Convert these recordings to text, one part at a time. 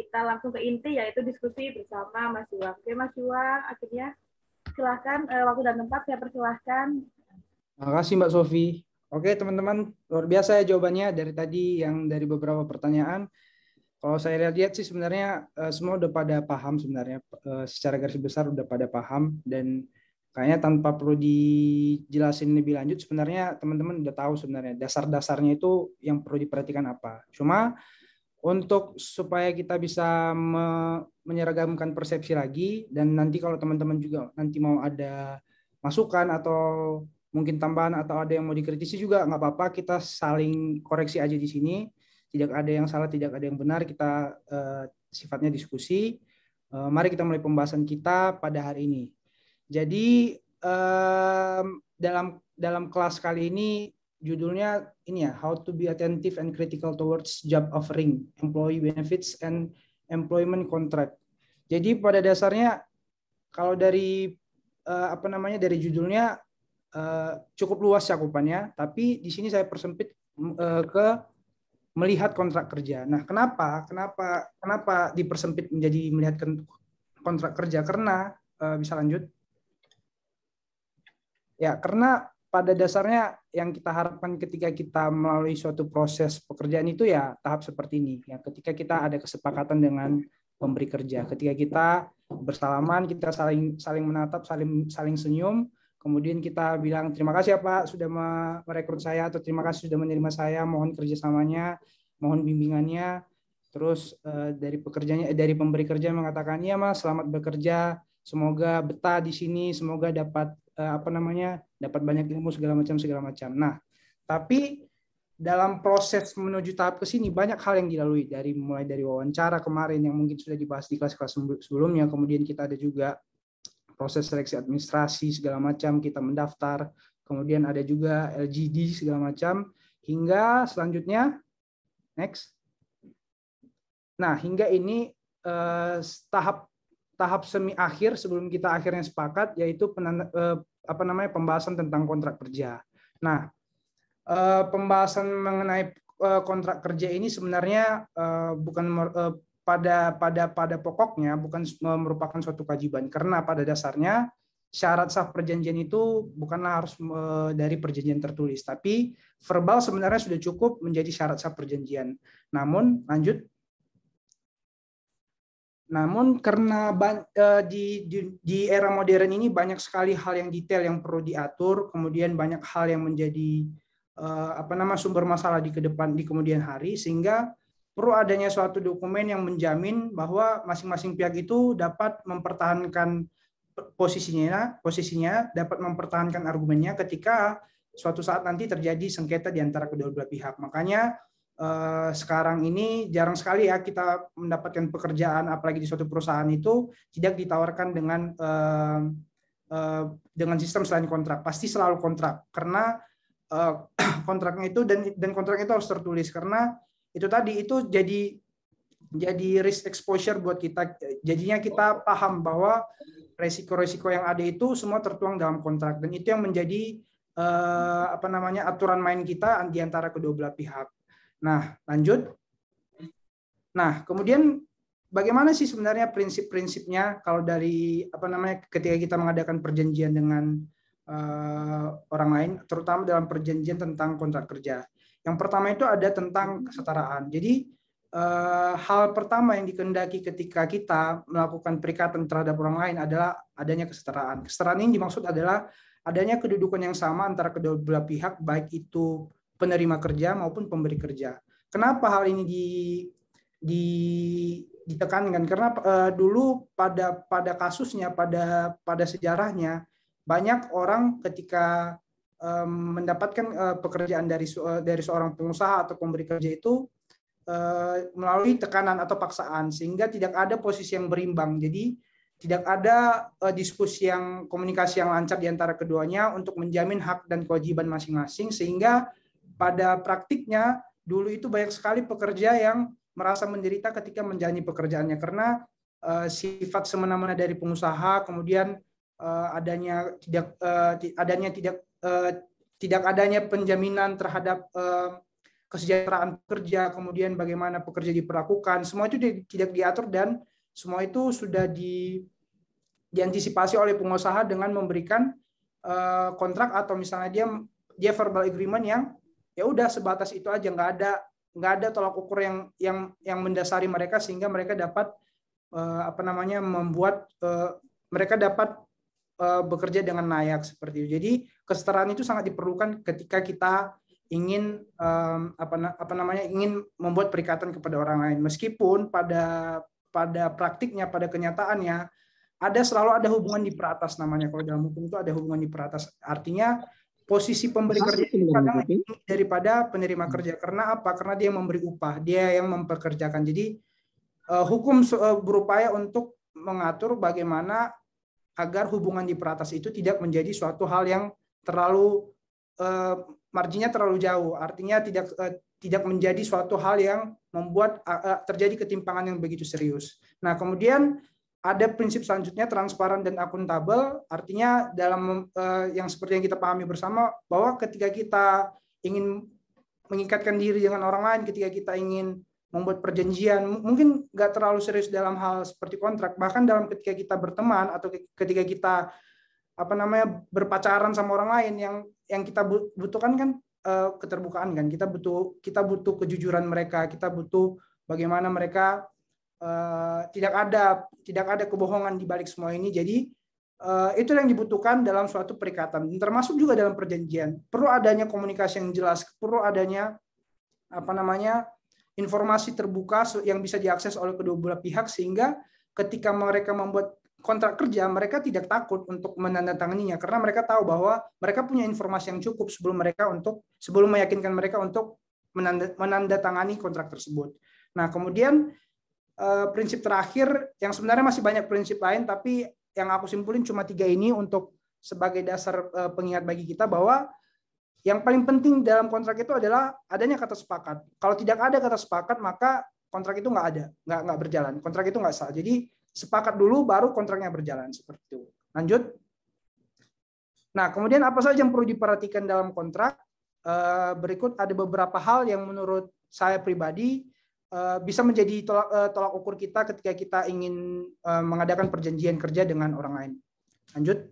kita langsung ke inti, yaitu diskusi bersama Mas Yuwang. Oke, Mas Yuwang, akhirnya silahkan waktu dan tempat saya persilahkan. Terima kasih Mbak Sofi. Oke teman-teman, luar biasa ya jawabannya dari tadi yang dari beberapa pertanyaan. Kalau saya lihat sih sebenarnya semua udah pada paham sebenarnya, secara garis besar udah pada paham, dan kayaknya tanpa perlu dijelasin lebih lanjut sebenarnya teman-teman udah tahu sebenarnya dasar-dasarnya itu yang perlu diperhatikan apa. Cuma untuk supaya kita bisa menyeragamkan persepsi lagi, dan nanti kalau teman-teman juga nanti mau ada masukan atau mungkin tambahan atau ada yang mau dikritisi juga nggak apa-apa, kita saling koreksi aja di sini. Tidak ada yang salah, tidak ada yang benar, kita sifatnya diskusi. Mari kita mulai pembahasan kita pada hari ini. Jadi dalam kelas kali ini judulnya ini ya, How to be attentive and critical towards job offering, employee benefits and employment contract. Jadi pada dasarnya kalau dari dari judulnya cukup luas cakupannya, tapi di sini saya persempit ke melihat kontrak kerja. Nah, kenapa dipersempit menjadi melihat kontrak kerja? Karena bisa lanjut. Ya, karena pada dasarnya yang kita harapkan ketika kita melalui suatu proses pekerjaan itu ya tahap seperti ini. Ya, ketika kita ada kesepakatan dengan pemberi kerja, ketika kita bersalaman, kita saling menatap, saling senyum, kemudian kita bilang terima kasih ya Pak sudah merekrut saya, atau terima kasih sudah menerima saya, mohon kerjasamanya, mohon bimbingannya. Terus dari pemberi kerja mengatakan iya Mas, selamat bekerja, semoga betah di sini, semoga dapat dapat banyak ilmu segala macam. Nah, tapi dalam proses menuju tahap ke sini banyak hal yang dilalui, mulai dari wawancara kemarin yang mungkin sudah dibahas di kelas-kelas sebelumnya, kemudian kita ada juga proses seleksi administrasi segala macam, kita mendaftar, kemudian ada juga LGD segala macam, hingga selanjutnya next. Nah, hingga ini tahap semi akhir sebelum kita akhirnya sepakat, yaitu pembahasan tentang kontrak kerja. Nah, pembahasan mengenai kontrak kerja ini sebenarnya bukan pada pokoknya bukan merupakan suatu kewajiban, karena pada dasarnya syarat sah perjanjian itu bukanlah harus dari perjanjian tertulis, tapi verbal sebenarnya sudah cukup menjadi syarat sah perjanjian. Namun karena di era modern ini banyak sekali hal yang detail yang perlu diatur, kemudian banyak hal yang menjadi sumber masalah di kemudian hari, sehingga perlu adanya suatu dokumen yang menjamin bahwa masing-masing pihak itu dapat mempertahankan posisinya, dapat mempertahankan argumennya ketika suatu saat nanti terjadi sengketa di antara kedua belah pihak. Makanya sekarang ini jarang sekali ya kita mendapatkan pekerjaan, apalagi di suatu perusahaan itu tidak ditawarkan dengan sistem selain kontrak. Pasti selalu kontrak, karena kontraknya itu dan kontrak itu harus tertulis, karena itu tadi itu jadi risk exposure buat kita. Jadinya kita paham bahwa resiko-resiko yang ada itu semua tertuang dalam kontrak, dan itu yang menjadi aturan main kita di antara kedua belah pihak. Nah, lanjut. Nah, kemudian bagaimana sih sebenarnya prinsip-prinsipnya kalau dari ketika kita mengadakan perjanjian dengan orang lain, terutama dalam perjanjian tentang kontrak kerja. Yang pertama itu ada tentang kesetaraan. Jadi hal pertama yang dikehendaki ketika kita melakukan perikatan terhadap orang lain adalah adanya kesetaraan. Kesetaraan ini dimaksud adalah adanya kedudukan yang sama antara kedua belah pihak, baik itu penerima kerja maupun pemberi kerja. Kenapa hal ini ditekankan? Karena dulu pada kasusnya, pada sejarahnya, banyak orang ketika mendapatkan pekerjaan dari seorang pengusaha atau pemberi kerja itu melalui tekanan atau paksaan, sehingga tidak ada posisi yang berimbang. Jadi tidak ada komunikasi yang lancar di antara keduanya untuk menjamin hak dan kewajiban masing-masing, sehingga pada praktiknya dulu itu banyak sekali pekerja yang merasa menderita ketika menjalani pekerjaannya, karena sifat semena-mena dari pengusaha, kemudian tidak adanya penjaminan terhadap kesejahteraan pekerja, kemudian bagaimana pekerja diperlakukan, semua itu tidak diatur dan semua itu sudah diantisipasi oleh pengusaha dengan memberikan kontrak atau misalnya dia verbal agreement yang ya udah sebatas itu aja, nggak ada tolak ukur yang mendasari mereka sehingga mereka dapat membuat mereka dapat bekerja dengan layak seperti itu. Jadi kesetaraan itu sangat diperlukan ketika kita ingin ingin membuat perikatan kepada orang lain, meskipun pada praktiknya, pada kenyataannya selalu ada hubungan di peratas namanya. Kalau dalam hukum itu ada hubungan di peratas, artinya posisi pemberi kerja itu kadang lebih tinggi daripada penerima kerja. Karena apa? Karena dia yang memberi upah, dia yang mempekerjakan. Jadi hukum berupaya untuk mengatur bagaimana agar hubungan di peratas itu tidak menjadi suatu hal yang terlalu marginnya terlalu jauh, artinya tidak menjadi suatu hal yang membuat terjadi ketimpangan yang begitu serius. Nah, kemudian ada prinsip selanjutnya, transparan dan akuntabel, artinya dalam yang seperti yang kita pahami bersama, bahwa ketika kita ingin mengikatkan diri dengan orang lain, ketika kita ingin membuat perjanjian, mungkin nggak terlalu serius dalam hal seperti kontrak, bahkan dalam ketika kita berteman atau ketika kita berpacaran sama orang lain, yang kita butuhkan kan keterbukaan kan, kita butuh kejujuran mereka, kita butuh bagaimana mereka tidak ada kebohongan di balik semua ini. Jadi itu yang dibutuhkan dalam suatu perikatan, termasuk juga dalam perjanjian. Perlu adanya komunikasi yang jelas, perlu adanya informasi terbuka yang bisa diakses oleh kedua belah pihak, sehingga ketika mereka membuat kontrak kerja, mereka tidak takut untuk menandatanganinya karena mereka tahu bahwa mereka punya informasi yang cukup sebelum meyakinkan mereka untuk menandatangani kontrak tersebut. Nah, kemudian prinsip terakhir yang sebenarnya masih banyak prinsip lain, tapi yang aku simpulin cuma 3 ini untuk sebagai dasar pengingat bagi kita, bahwa yang paling penting dalam kontrak itu adalah adanya kata sepakat. Kalau tidak ada kata sepakat, maka kontrak itu nggak berjalan. Kontrak itu nggak sah. Jadi sepakat dulu, baru kontraknya berjalan seperti itu. Lanjut. Nah, kemudian apa saja yang perlu diperhatikan dalam kontrak? Berikut ada beberapa hal yang menurut saya pribadi bisa menjadi tolak ukur kita ketika kita ingin mengadakan perjanjian kerja dengan orang lain. Lanjut.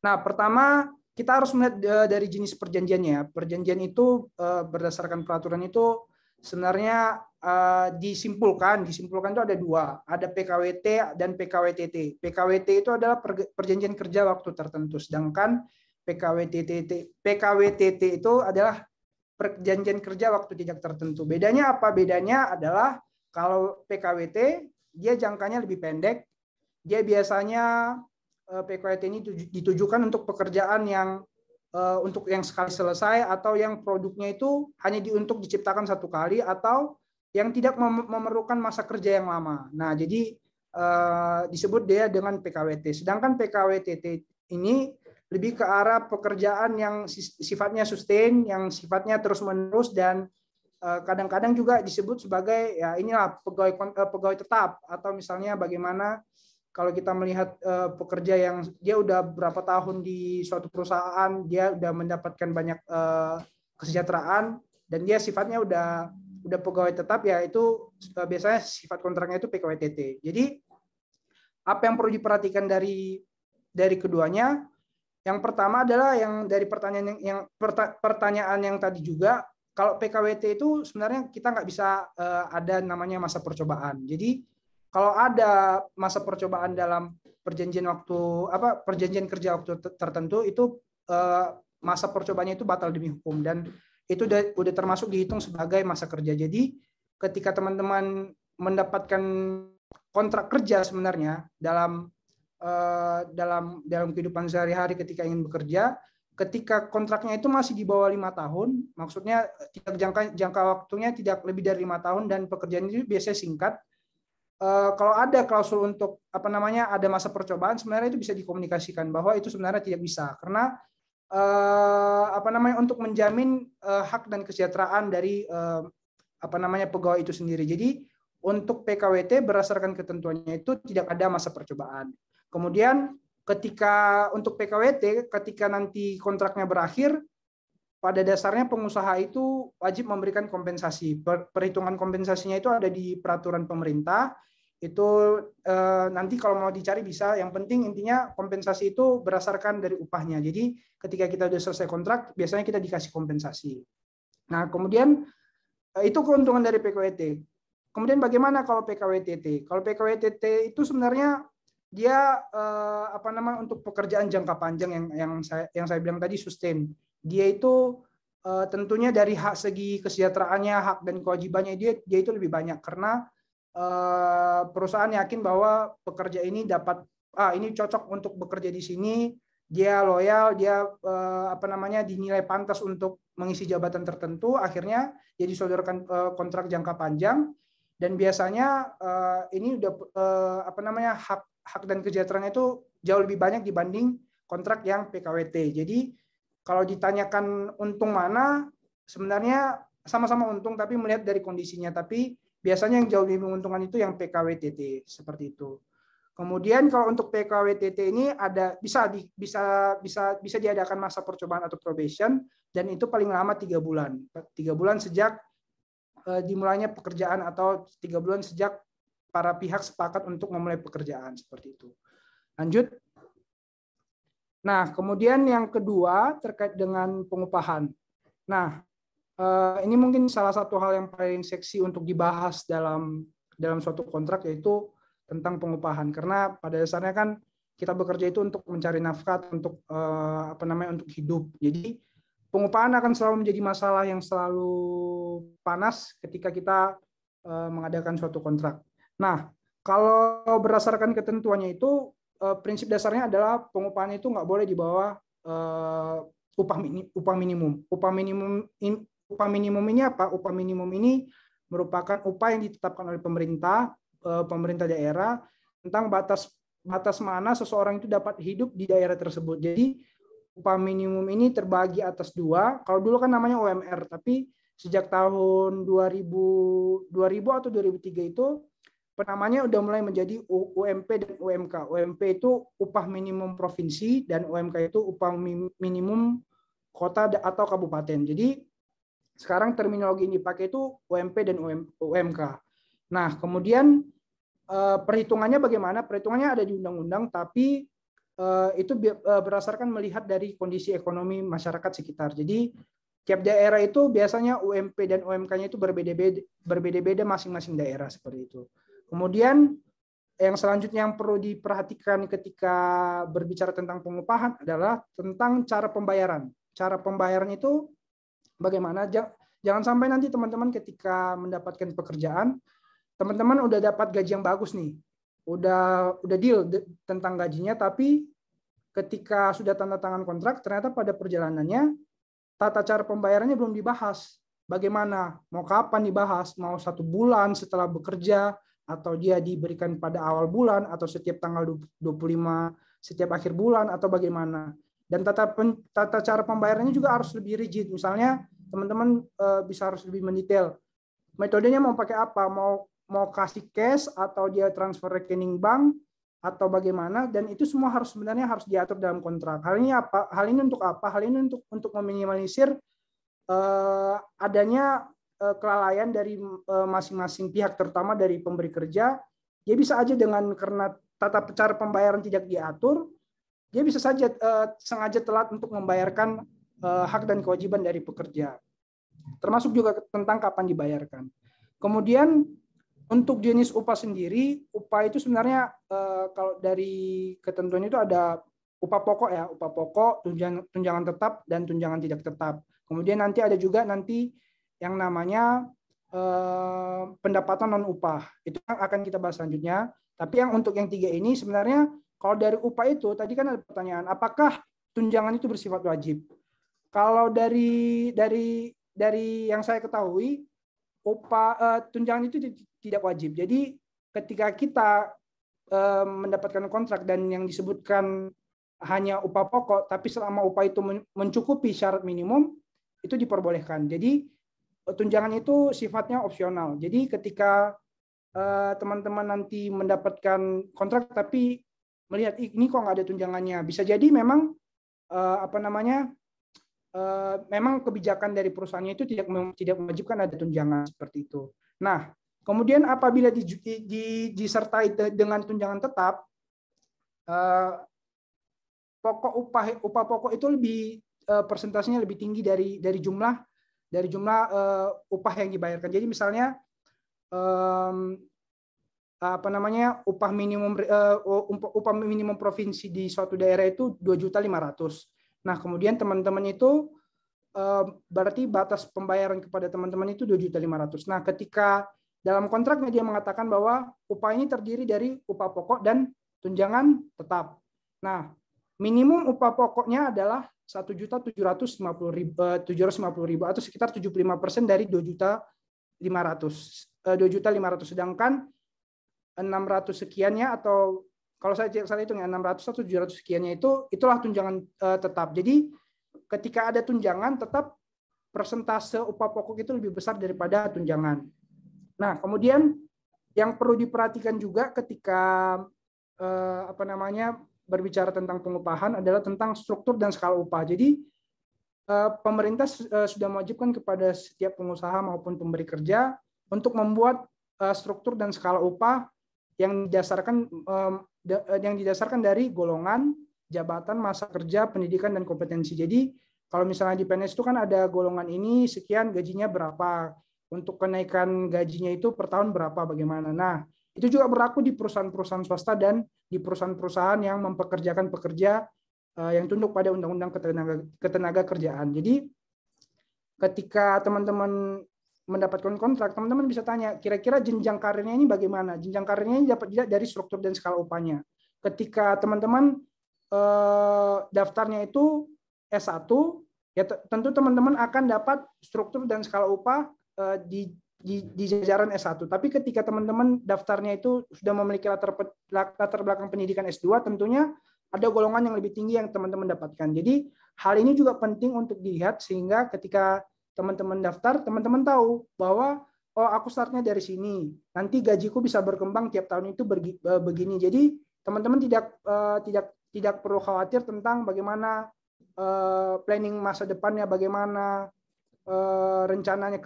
Nah, pertama kita harus melihat dari jenis perjanjiannya. Perjanjian itu berdasarkan peraturan itu sebenarnya disimpulkan itu ada 2, ada PKWT dan PKWTT. PKWT itu adalah perjanjian kerja waktu tertentu, sedangkan PKWTT itu adalah perjanjian kerja waktu tidak tertentu. Bedanya apa? Bedanya adalah kalau PKWT dia jangkanya lebih pendek, dia biasanya PKWT ini ditujukan untuk pekerjaan yang untuk yang sekali selesai, atau yang produknya itu hanya untuk diciptakan 1 kali, atau yang tidak memerlukan masa kerja yang lama. Nah, jadi disebut dia dengan PKWT. Sedangkan PKWTT ini lebih ke arah pekerjaan yang sifatnya sustain, yang sifatnya terus-menerus, dan kadang-kadang juga disebut sebagai ya inilah pegawai tetap, atau misalnya bagaimana kalau kita melihat pekerja yang dia udah berapa tahun di suatu perusahaan, dia udah mendapatkan banyak kesejahteraan, dan dia sifatnya udah pegawai tetap, ya itu biasanya sifat kontraknya itu PKWTT. Jadi apa yang perlu diperhatikan dari keduanya? Yang pertama adalah yang dari pertanyaan yang tadi juga, kalau PKWT itu sebenarnya kita nggak bisa ada namanya masa percobaan. Jadi kalau ada masa percobaan dalam perjanjian kerja waktu tertentu, itu masa percobaannya itu batal demi hukum, dan itu udah termasuk dihitung sebagai masa kerja. Jadi ketika teman-teman mendapatkan kontrak kerja sebenarnya dalam kehidupan sehari-hari ketika ingin bekerja, ketika kontraknya itu masih di bawah 5 tahun, maksudnya jangka waktunya tidak lebih dari 5 tahun, dan pekerjaan itu biasanya singkat. Kalau ada klausul untuk ada masa percobaan, sebenarnya itu bisa dikomunikasikan bahwa itu sebenarnya tidak bisa, karena untuk menjamin hak dan kesejahteraan dari pegawai itu sendiri. Jadi untuk PKWT berdasarkan ketentuannya itu tidak ada masa percobaan. Kemudian ketika untuk PKWT, ketika nanti kontraknya berakhir, pada dasarnya pengusaha itu wajib memberikan kompensasi. Perhitungan kompensasinya itu ada di peraturan pemerintah. Itu nanti kalau mau dicari bisa. Yang penting intinya kompensasi itu berdasarkan dari upahnya. Jadi ketika kita sudah selesai kontrak, biasanya kita dikasih kompensasi. Nah, kemudian itu keuntungan dari PKWT. Kemudian bagaimana kalau PKWTT? Kalau PKWTT itu sebenarnya dia untuk pekerjaan jangka panjang yang saya bilang tadi sustain. Dia itu tentunya dari hak segi kesejahteraannya, hak dan kewajibannya dia itu lebih banyak karena perusahaan yakin bahwa pekerja ini dapat ini cocok untuk bekerja di sini, dia loyal, dia dinilai pantas untuk mengisi jabatan tertentu, akhirnya dia disodorkan kontrak jangka panjang, dan biasanya ini udah hak dan kesejahteraannya itu jauh lebih banyak dibanding kontrak yang PKWT. Jadi kalau ditanyakan untung mana, sebenarnya sama-sama untung tapi melihat dari kondisinya, tapi biasanya yang jauh lebih menguntungkan itu yang PKWTT seperti itu. Kemudian kalau untuk PKWTT ini ada bisa diadakan masa percobaan atau probation, dan itu paling lama 3 bulan. 3 bulan sejak dimulainya pekerjaan atau 3 bulan sejak para pihak sepakat untuk memulai pekerjaan seperti itu. Lanjut. Nah, kemudian yang kedua terkait dengan pengupahan. Nah, ini mungkin salah satu hal yang paling seksi untuk dibahas dalam suatu kontrak, yaitu tentang pengupahan. Karena pada dasarnya kan kita bekerja itu untuk mencari nafkah, untuk untuk hidup. Jadi pengupahan akan selalu menjadi masalah yang selalu panas ketika kita mengadakan suatu kontrak. Nah, kalau berdasarkan ketentuannya itu prinsip dasarnya adalah pengupahan itu nggak boleh di bawah upah minimum. Upah minimum ini apa? Upah minimum ini merupakan upah yang ditetapkan oleh pemerintah daerah tentang batas mana seseorang itu dapat hidup di daerah tersebut. Jadi upah minimum ini terbagi atas 2. Kalau dulu kan namanya UMR, tapi sejak tahun 2000 atau 2003 itu penamanya udah mulai menjadi UMP dan UMK. UMP itu upah minimum provinsi dan UMK itu upah minimum kota atau kabupaten. Jadi sekarang terminologi yang dipakai itu UMP dan UMK. Nah, kemudian perhitungannya bagaimana? Perhitungannya ada di undang-undang, tapi itu berdasarkan melihat dari kondisi ekonomi masyarakat sekitar. Jadi tiap daerah itu biasanya UMP dan UMK-nya itu berbeda-beda masing-masing daerah seperti itu. Kemudian yang selanjutnya yang perlu diperhatikan ketika berbicara tentang pengupahan adalah tentang cara pembayaran. Cara pembayaran itu bagaimana? Jangan sampai nanti teman-teman ketika mendapatkan pekerjaan, teman-teman udah dapat gaji yang bagus nih, udah deal tentang gajinya, tapi ketika sudah tanda tangan kontrak, ternyata pada perjalanannya tata cara pembayarannya belum dibahas. Bagaimana? Mau kapan dibahas? Mau 1 bulan setelah bekerja, atau dia diberikan pada awal bulan, atau setiap tanggal 25 setiap akhir bulan, atau bagaimana? Dan tata cara pembayarannya juga harus lebih rigid. Misalnya teman-teman bisa harus lebih mendetail. Metodenya mau pakai apa? Mau kasih cash atau dia transfer rekening bank atau bagaimana, dan itu semua sebenarnya harus diatur dalam kontrak. Hal ini apa? Hal ini untuk apa? Hal ini untuk meminimalisir adanya kelalaian dari masing-masing pihak, terutama dari pemberi kerja. Dia bisa aja karena tata cara pembayaran tidak diatur, dia bisa saja sengaja telat untuk membayarkan hak dan kewajiban dari pekerja. Termasuk juga tentang kapan dibayarkan. Kemudian untuk jenis upah sendiri, upah itu sebenarnya kalau dari ketentuan itu ada upah pokok ya, upah pokok, tunjangan tetap dan tunjangan tidak tetap. Kemudian nanti ada juga yang namanya pendapatan non upah. Itu akan kita bahas selanjutnya. Tapi yang untuk yang 3 ini sebenarnya kalau dari upah itu tadi kan ada pertanyaan, apakah tunjangan itu bersifat wajib? Kalau dari yang saya ketahui, tunjangan itu tidak wajib. Jadi ketika kita mendapatkan kontrak dan yang disebutkan hanya upah pokok, tapi selama upah itu mencukupi syarat minimum, itu diperbolehkan. Jadi tunjangan itu sifatnya opsional. Jadi ketika teman-teman nanti mendapatkan kontrak tapi melihat ini kok nggak ada tunjangannya, bisa jadi memang memang kebijakan dari perusahaannya itu tidak mewajibkan ada tunjangan seperti itu. Nah, kemudian apabila disertai dengan tunjangan tetap, upah pokok itu persentasenya lebih tinggi dari jumlah upah yang dibayarkan. Jadi misalnya upah minimum provinsi di suatu daerah itu 2.500.000. Nah, kemudian teman-teman itu berarti batas pembayaran kepada teman-teman itu 2.500.000. Nah, ketika dalam kontraknya dia mengatakan bahwa upah ini terdiri dari upah pokok dan tunjangan tetap. Nah, minimum upah pokoknya adalah 1.750.000 atau sekitar 75% dari 2.500.000. Sedangkan 600 sekiannya, atau kalau saya hitung 600 atau 700 sekiannya itulah tunjangan tetap. Jadi ketika ada tunjangan tetap, persentase upah pokok itu lebih besar daripada tunjangan. Nah, kemudian yang perlu diperhatikan juga ketika berbicara tentang pengupahan adalah tentang struktur dan skala upah. Jadi pemerintah sudah mewajibkan kepada setiap pengusaha maupun pemberi kerja untuk membuat struktur dan skala upah yang didasarkan dari golongan, jabatan, masa kerja, pendidikan, dan kompetensi. Jadi kalau misalnya di PNS itu kan ada golongan ini sekian, gajinya berapa, untuk kenaikan gajinya itu per tahun berapa, bagaimana. Nah, itu juga berlaku di perusahaan-perusahaan swasta dan di perusahaan-perusahaan yang mempekerjakan pekerja yang tunduk pada Undang-Undang Ketenagakerjaan. Jadi ketika teman-teman mendapatkan kontrak, teman-teman bisa tanya, kira-kira jenjang karirnya ini bagaimana? Jenjang karirnya ini dapat dilihat dari struktur dan skala upahnya. Ketika teman-teman daftarnya itu S1, ya tentu teman-teman akan dapat struktur dan skala upah di jajaran S1. Tapi ketika teman-teman daftarnya itu sudah memiliki latar belakang pendidikan S2, tentunya ada golongan yang lebih tinggi yang teman-teman dapatkan. Jadi hal ini juga penting untuk dilihat sehingga ketika teman-teman daftar, teman-teman tahu bahwa oh aku startnya dari sini, nanti gajiku bisa berkembang tiap tahun itu begini. Jadi teman-teman tidak perlu khawatir tentang bagaimana planning masa depannya, bagaimana rencana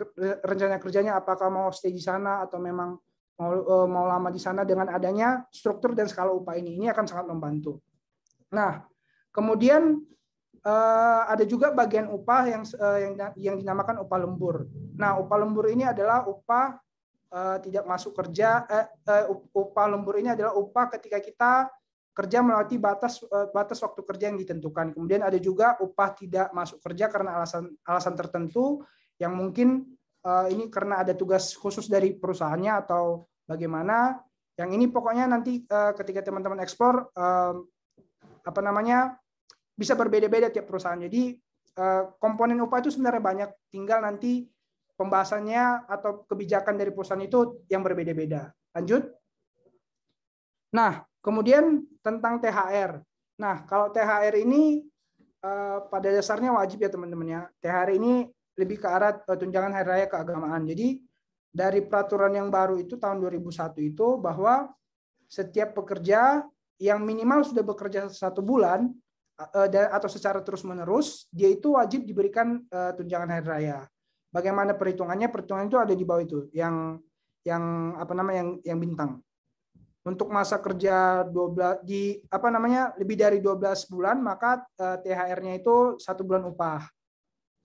kerjanya, apakah mau stay di sana atau memang mau lama di sana. Dengan adanya struktur dan skala upah ini akan sangat membantu. Nah, kemudian ada juga bagian upah yang dinamakan upah lembur. Nah, upah lembur ini adalah upah tidak masuk kerja. Upah lembur ini adalah upah ketika kita kerja melewati batas waktu kerja yang ditentukan. Kemudian ada juga upah tidak masuk kerja karena alasan tertentu yang mungkin ini karena ada tugas khusus dari perusahaannya atau bagaimana. Yang ini pokoknya nanti ketika teman-teman ekspor bisa berbeda-beda tiap perusahaan. Jadi komponen upah itu sebenarnya banyak, tinggal nanti pembahasannya atau kebijakan dari perusahaan itu yang berbeda-beda. Lanjut. Nah, kemudian tentang THR. Nah, kalau THR ini pada dasarnya wajib ya teman-teman ya. THR ini lebih ke arah tunjangan hari raya keagamaan. Jadi dari peraturan yang baru itu tahun 2001 itu bahwa setiap pekerja yang minimal sudah bekerja 1 bulan atau secara terus-menerus, dia itu wajib diberikan tunjangan hari raya. Bagaimana perhitungannya? Perhitungan itu ada di bawah itu, yang bintang. Untuk masa kerja lebih dari 12 bulan, maka THR-nya itu 1 bulan upah.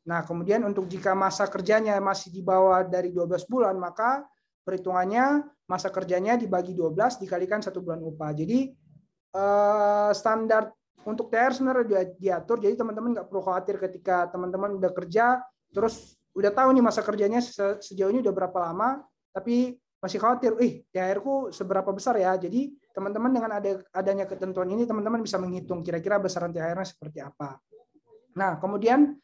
Nah, kemudian untuk jika masa kerjanya masih di bawah dari 12 bulan, maka perhitungannya masa kerjanya dibagi 12 dikalikan 1 bulan upah. Jadi standar untuk THR sebenarnya diatur, jadi teman-teman nggak perlu khawatir ketika teman-teman udah kerja, terus udah tahu nih masa kerjanya sejauh ini udah berapa lama, tapi masih khawatir, THR-ku seberapa besar ya? Jadi teman-teman dengan adanya ketentuan ini, teman-teman bisa menghitung kira-kira besaran THR-nya seperti apa. Nah, kemudian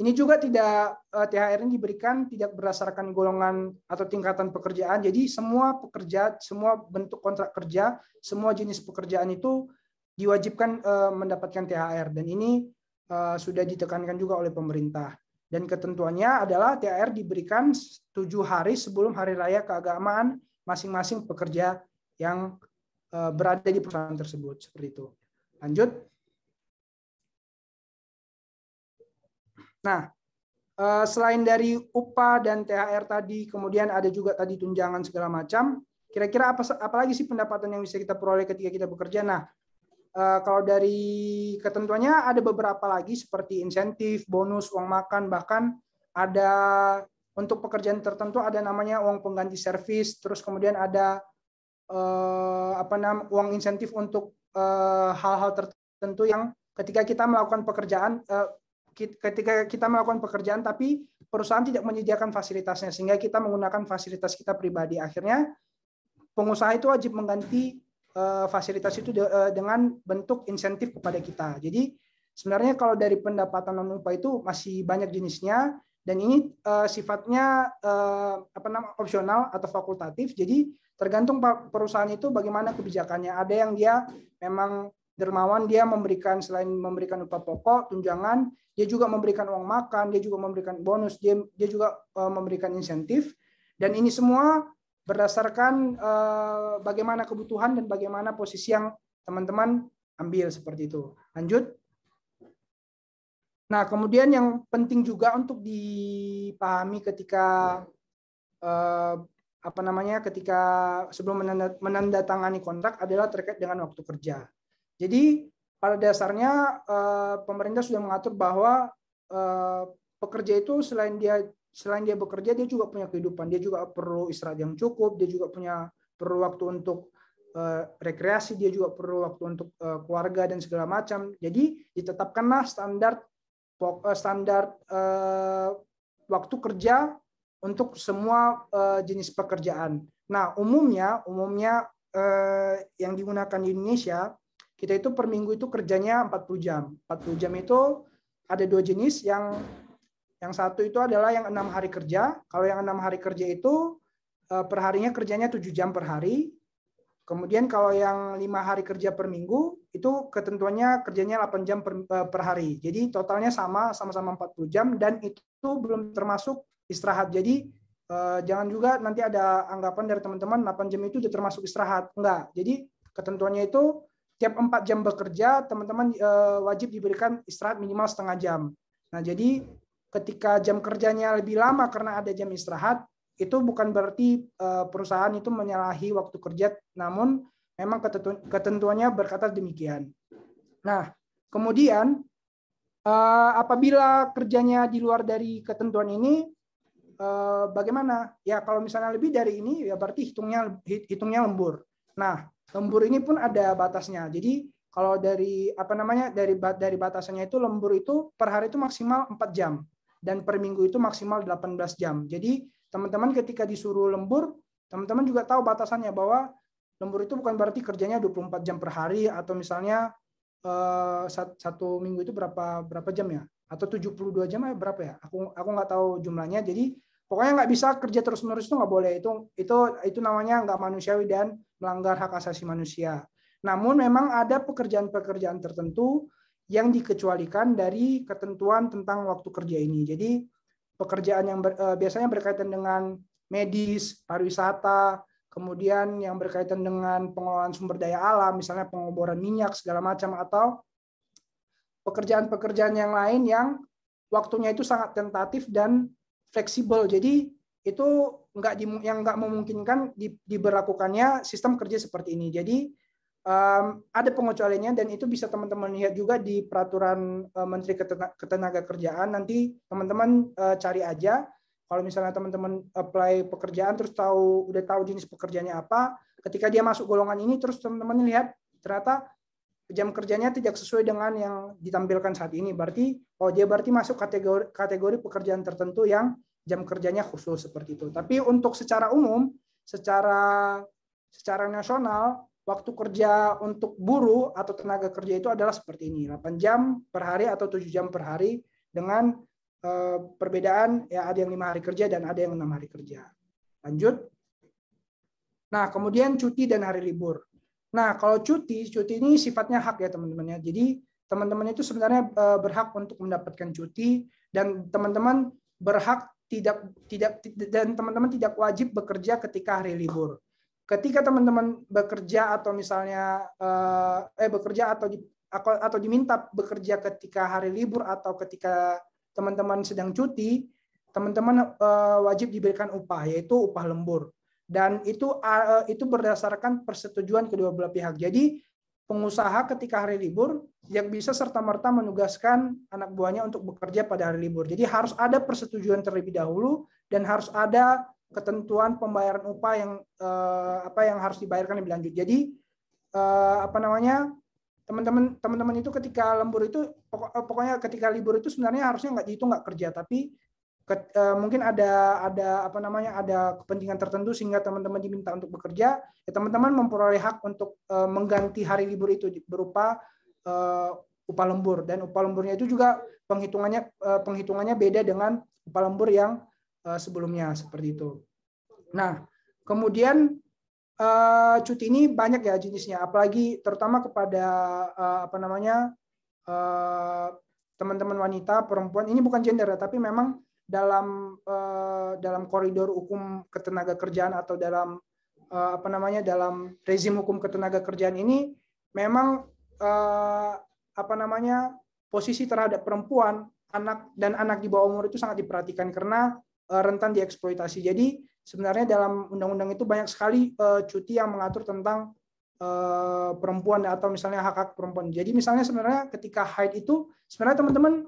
ini juga THR ini diberikan tidak berdasarkan golongan atau tingkatan pekerjaan, jadi semua pekerja, semua bentuk kontrak kerja, semua jenis pekerjaan itu diwajibkan mendapatkan THR, dan ini sudah ditekankan juga oleh pemerintah. Dan ketentuannya adalah THR diberikan 7 hari sebelum hari raya keagamaan masing-masing pekerja yang berada di perusahaan tersebut. Seperti itu. Lanjut. Nah, selain dari upah dan THR tadi, kemudian ada juga tadi tunjangan segala macam. Kira-kira apa lagi sih pendapatan yang bisa kita peroleh ketika kita bekerja? Nah, kalau dari ketentuannya ada beberapa lagi seperti insentif, bonus, uang makan, bahkan ada untuk pekerjaan tertentu ada namanya uang pengganti servis, terus kemudian ada uang insentif untuk hal-hal tertentu yang ketika kita melakukan pekerjaan tapi perusahaan tidak menyediakan fasilitasnya sehingga kita menggunakan fasilitas kita pribadi. Akhirnya pengusaha itu wajib mengganti fasilitas itu dengan bentuk insentif kepada kita. Jadi sebenarnya kalau dari pendapatan non upah itu masih banyak jenisnya dan ini sifatnya opsional atau fakultatif. Jadi tergantung perusahaan itu bagaimana kebijakannya. Ada yang dia memang dermawan, dia memberikan selain memberikan upah pokok, tunjangan, dia juga memberikan uang makan, dia juga memberikan bonus, dia juga memberikan insentif. Dan ini semua berdasarkan bagaimana kebutuhan dan bagaimana posisi yang teman-teman ambil seperti itu. Lanjut. Nah, kemudian yang penting juga untuk dipahami ketika ketika sebelum menandatangani kontrak adalah terkait dengan waktu kerja. Jadi pada dasarnya pemerintah sudah mengatur bahwa pekerja itu selain dia bekerja, dia juga punya kehidupan, dia juga perlu istirahat yang cukup, dia juga perlu waktu untuk rekreasi, dia juga perlu waktu untuk keluarga dan segala macam. Jadi ditetapkanlah standar waktu kerja untuk semua jenis pekerjaan. Nah, umumnya yang digunakan di Indonesia, kita itu per minggu itu kerjanya 40 jam. 40 jam itu ada dua jenis, yang satu itu adalah yang 6 hari kerja. Kalau yang 6 hari kerja itu perharinya kerjanya 7 jam per hari. Kemudian kalau yang 5 hari kerja per minggu, itu ketentuannya kerjanya 8 jam per hari. Jadi totalnya sama-sama 40 jam, dan itu belum termasuk istirahat. Jadi jangan juga nanti ada anggapan dari teman-teman 8 jam itu sudah termasuk istirahat. Enggak. Jadi ketentuannya itu tiap 4 jam bekerja, teman-teman wajib diberikan istirahat minimal setengah jam. Nah, jadi ketika jam kerjanya lebih lama karena ada jam istirahat, itu bukan berarti perusahaan itu menyalahi waktu kerja, namun memang ketentuannya berkata demikian. Nah, kemudian apabila kerjanya di luar dari ketentuan ini, bagaimana? Ya, kalau misalnya lebih dari ini, ya berarti hitungnya lembur. Nah, lembur ini pun ada batasnya. Jadi kalau dari dari batasannya itu, lembur itu per hari itu maksimal 4 jam. Dan per minggu itu maksimal 18 jam. Jadi teman-teman ketika disuruh lembur, teman-teman juga tahu batasannya bahwa lembur itu bukan berarti kerjanya 24 jam per hari, atau misalnya satu minggu itu berapa jam ya? Atau 72 jam ya, berapa ya? Aku nggak tahu jumlahnya. Jadi pokoknya nggak bisa kerja terus-menerus, itu nggak boleh. Itu namanya nggak manusiawi dan melanggar hak asasi manusia. Namun memang ada pekerjaan-pekerjaan tertentu yang dikecualikan dari ketentuan tentang waktu kerja ini. Jadi pekerjaan yang biasanya berkaitan dengan medis, pariwisata, kemudian yang berkaitan dengan pengelolaan sumber daya alam, misalnya pengeboran minyak segala macam, atau pekerjaan-pekerjaan yang lain yang waktunya itu sangat tentatif dan fleksibel. Jadi itu yang nggak memungkinkan diberlakukannya sistem kerja seperti ini. Jadi ada pengecualiannya, dan itu bisa teman-teman lihat juga di peraturan Menteri Ketenagakerjaan. Nanti teman-teman cari aja. Kalau misalnya teman-teman apply pekerjaan terus udah tahu jenis pekerjaannya apa, ketika dia masuk golongan ini, terus teman-teman lihat ternyata jam kerjanya tidak sesuai dengan yang ditampilkan saat ini, berarti dia masuk kategori pekerjaan tertentu yang jam kerjanya khusus seperti itu. Tapi untuk secara umum, secara nasional, waktu kerja untuk buruh atau tenaga kerja itu adalah seperti ini, 8 jam per hari atau 7 jam per hari, dengan perbedaan ya, ada yang 5 hari kerja dan ada yang 6 hari kerja. Lanjut. Nah, kemudian cuti dan hari libur. Nah, kalau cuti ini sifatnya hak ya teman-teman ya. Jadi teman-teman itu sebenarnya berhak untuk mendapatkan cuti, dan teman-teman berhak teman-teman tidak wajib bekerja ketika hari libur. Ketika teman-teman bekerja atau misalnya bekerja atau diminta bekerja ketika hari libur atau ketika teman-teman sedang cuti, teman-teman wajib diberikan upah, yaitu upah lembur. Dan itu berdasarkan persetujuan kedua belah pihak. Jadi pengusaha ketika hari libur yang bisa serta-merta menugaskan anak buahnya untuk bekerja pada hari libur. Jadi harus ada persetujuan terlebih dahulu dan harus ada ketentuan pembayaran upah yang harus dibayarkan lebih lanjut. Jadi teman-teman itu ketika lembur itu pokoknya ketika libur itu sebenarnya harusnya nggak kerja, tapi mungkin ada kepentingan tertentu sehingga teman-teman diminta untuk bekerja, ya teman-teman memperoleh hak untuk mengganti hari libur itu berupa upah lembur, dan upah lemburnya itu juga penghitungannya beda dengan upah lembur yang sebelumnya seperti itu. Nah, kemudian cuti ini banyak ya jenisnya, apalagi terutama kepada teman-teman wanita, perempuan. Ini bukan gender ya, tapi memang dalam koridor hukum ketenagakerjaan atau dalam dalam rezim hukum ketenagakerjaan ini memang posisi terhadap perempuan, anak di bawah umur itu sangat diperhatikan karena rentan dieksploitasi. Jadi sebenarnya dalam undang-undang itu banyak sekali cuti yang mengatur tentang perempuan atau misalnya hak-hak perempuan. Jadi misalnya sebenarnya ketika haid itu sebenarnya teman-teman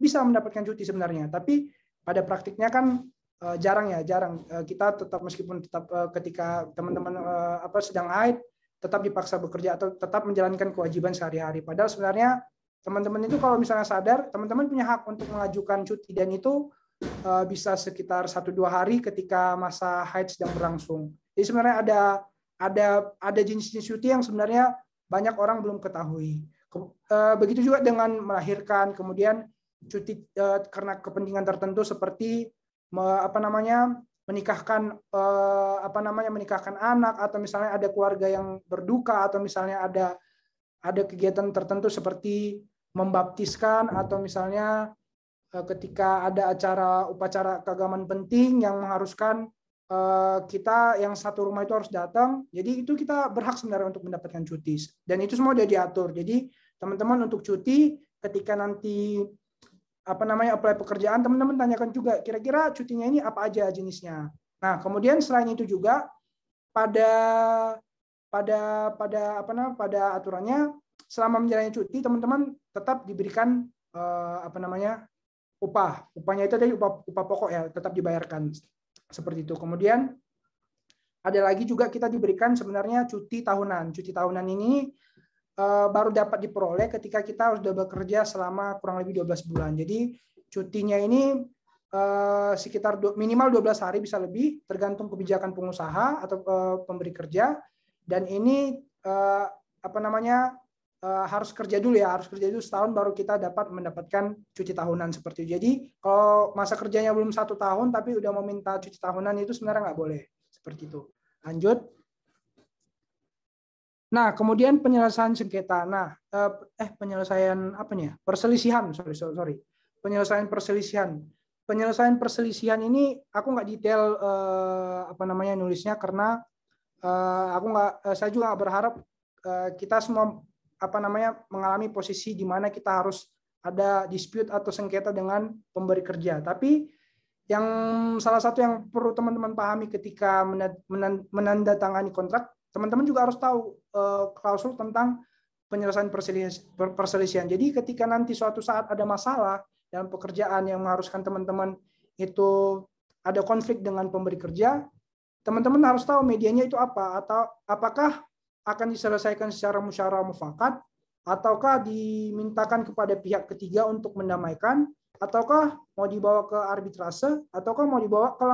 bisa mendapatkan cuti sebenarnya, tapi pada praktiknya kan jarang. Kita tetap meskipun ketika teman-teman sedang haid tetap dipaksa bekerja atau tetap menjalankan kewajiban sehari-hari. Padahal sebenarnya teman-teman itu kalau misalnya sadar, teman-teman punya hak untuk mengajukan cuti, dan itu bisa sekitar 1-2 hari ketika masa haid sedang berlangsung. Jadi sebenarnya ada jenis-jenis cuti yang sebenarnya banyak orang belum ketahui. Begitu juga dengan melahirkan, kemudian cuti karena kepentingan tertentu seperti menikahkan anak, atau misalnya ada keluarga yang berduka, atau misalnya ada kegiatan tertentu seperti membaptiskan, atau misalnya ketika ada upacara keagamaan penting yang mengharuskan kita yang satu rumah itu harus datang. Jadi itu kita berhak sebenarnya untuk mendapatkan cuti, dan itu semua sudah diatur. Jadi teman-teman untuk cuti ketika nanti apply pekerjaan, teman-teman tanyakan juga kira-kira cutinya ini apa aja jenisnya. Nah, kemudian selain itu juga pada aturannya selama menjalani cuti teman-teman tetap diberikan upahnya itu tadi upah pokok ya, tetap dibayarkan seperti itu. Kemudian ada lagi juga kita diberikan sebenarnya cuti tahunan. Cuti tahunan ini baru dapat diperoleh ketika kita sudah bekerja selama kurang lebih 12 bulan. Jadi cutinya ini sekitar minimal 12 hari, bisa lebih tergantung kebijakan pengusaha atau pemberi kerja. Dan ini harus kerja dulu setahun baru kita dapat mendapatkan cuti tahunan seperti itu. Jadi kalau masa kerjanya belum 1 tahun tapi udah meminta cuti tahunan itu sebenarnya nggak boleh seperti itu. Lanjut. Nah, kemudian penyelesaian sengketa. Nah, penyelesaian apa nih ya? Perselisihan. Sorry. Penyelesaian perselisihan. Penyelesaian perselisihan ini aku nggak detail nulisnya karena saya juga nggak berharap kita semua mengalami posisi di mana kita harus ada dispute atau sengketa dengan pemberi kerja. Tapi yang salah satu yang perlu teman-teman pahami ketika menandatangani kontrak, teman-teman juga harus tahu klausul tentang penyelesaian perselisihan. Jadi ketika nanti suatu saat ada masalah dalam pekerjaan yang mengharuskan teman-teman itu ada konflik dengan pemberi kerja, teman-teman harus tahu medianya itu apa, atau apakah akan diselesaikan secara musyawarah mufakat, ataukah dimintakan kepada pihak ketiga untuk mendamaikan, ataukah mau dibawa ke arbitrase, ataukah mau dibawa ke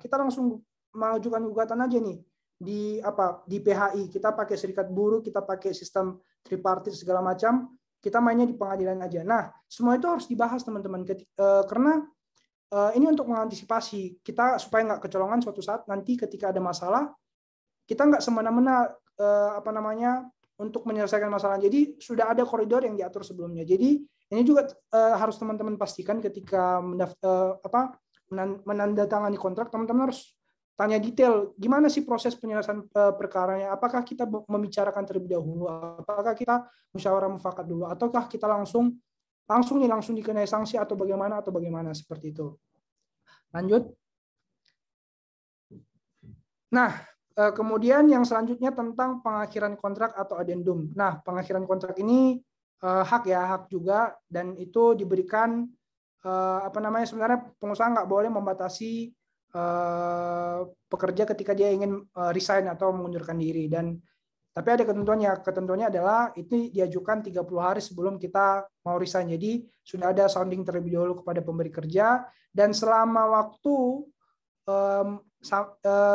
kita langsung mengajukan gugatan aja nih di PHI, kita pakai serikat buruh, kita pakai sistem tripartit segala macam, kita mainnya di pengadilan aja. Nah, semua itu harus dibahas teman-teman, karena ini untuk mengantisipasi kita supaya nggak kecolongan suatu saat nanti ketika ada masalah, kita nggak semena-mena untuk menyelesaikan masalah. Jadi sudah ada koridor yang diatur sebelumnya. Jadi ini juga harus teman-teman pastikan ketika menandatangani kontrak, teman-teman harus tanya detail gimana sih proses penyelesaian perkaranya. Apakah kita membicarakan terlebih dahulu, apakah kita musyawarah mufakat dulu, ataukah kita langsung langsung dikenai sanksi atau bagaimana seperti itu. Lanjut. Nah, kemudian yang selanjutnya tentang pengakhiran kontrak atau adendum. Nah, pengakhiran kontrak ini hak juga, dan itu diberikan sebenarnya pengusaha nggak boleh membatasi pekerja ketika dia ingin resign atau mengundurkan diri, tapi ada ketentuannya adalah itu diajukan 30 hari sebelum kita mau resign. Jadi sudah ada sounding terlebih dahulu kepada pemberi kerja, dan selama waktu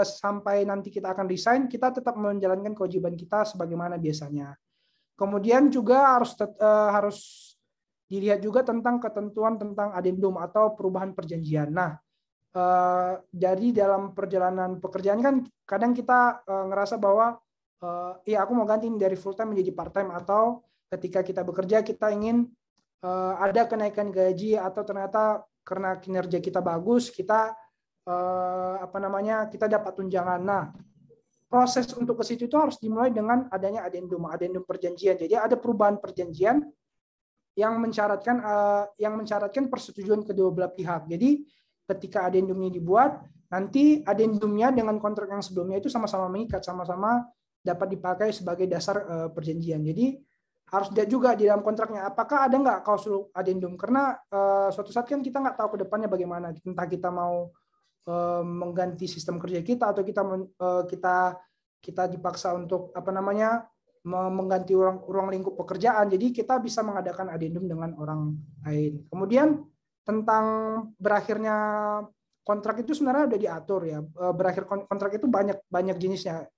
sampai nanti kita akan resign, kita tetap menjalankan kewajiban kita sebagaimana biasanya. Kemudian juga harus dilihat juga tentang ketentuan tentang adendum atau perubahan perjanjian. Nah, jadi dalam perjalanan pekerjaan kan kadang kita ngerasa bahwa aku mau ganti dari full time menjadi part time, atau ketika kita bekerja kita ingin ada kenaikan gaji, atau ternyata karena kinerja kita bagus kita kita dapat tunjangan. Nah, proses untuk ke situ itu harus dimulai dengan adanya adendum perjanjian. Jadi ada perubahan perjanjian yang mensyaratkan persetujuan kedua belah pihak. Jadi ketika adendumnya dibuat, nanti adendumnya dengan kontrak yang sebelumnya itu sama-sama mengikat, sama-sama dapat dipakai sebagai dasar perjanjian. Jadi harus lihat juga di dalam kontraknya apakah ada nggak klausul adendum, karena suatu saat kan kita nggak tahu ke depannya bagaimana, entah kita mau mengganti sistem kerja kita, atau kita dipaksa untuk mengganti ruang lingkup pekerjaan. Jadi kita bisa mengadakan adendum dengan orang lain. Kemudian tentang berakhirnya kontrak itu sebenarnya sudah diatur ya. Berakhir kontrak itu banyak jenisnya.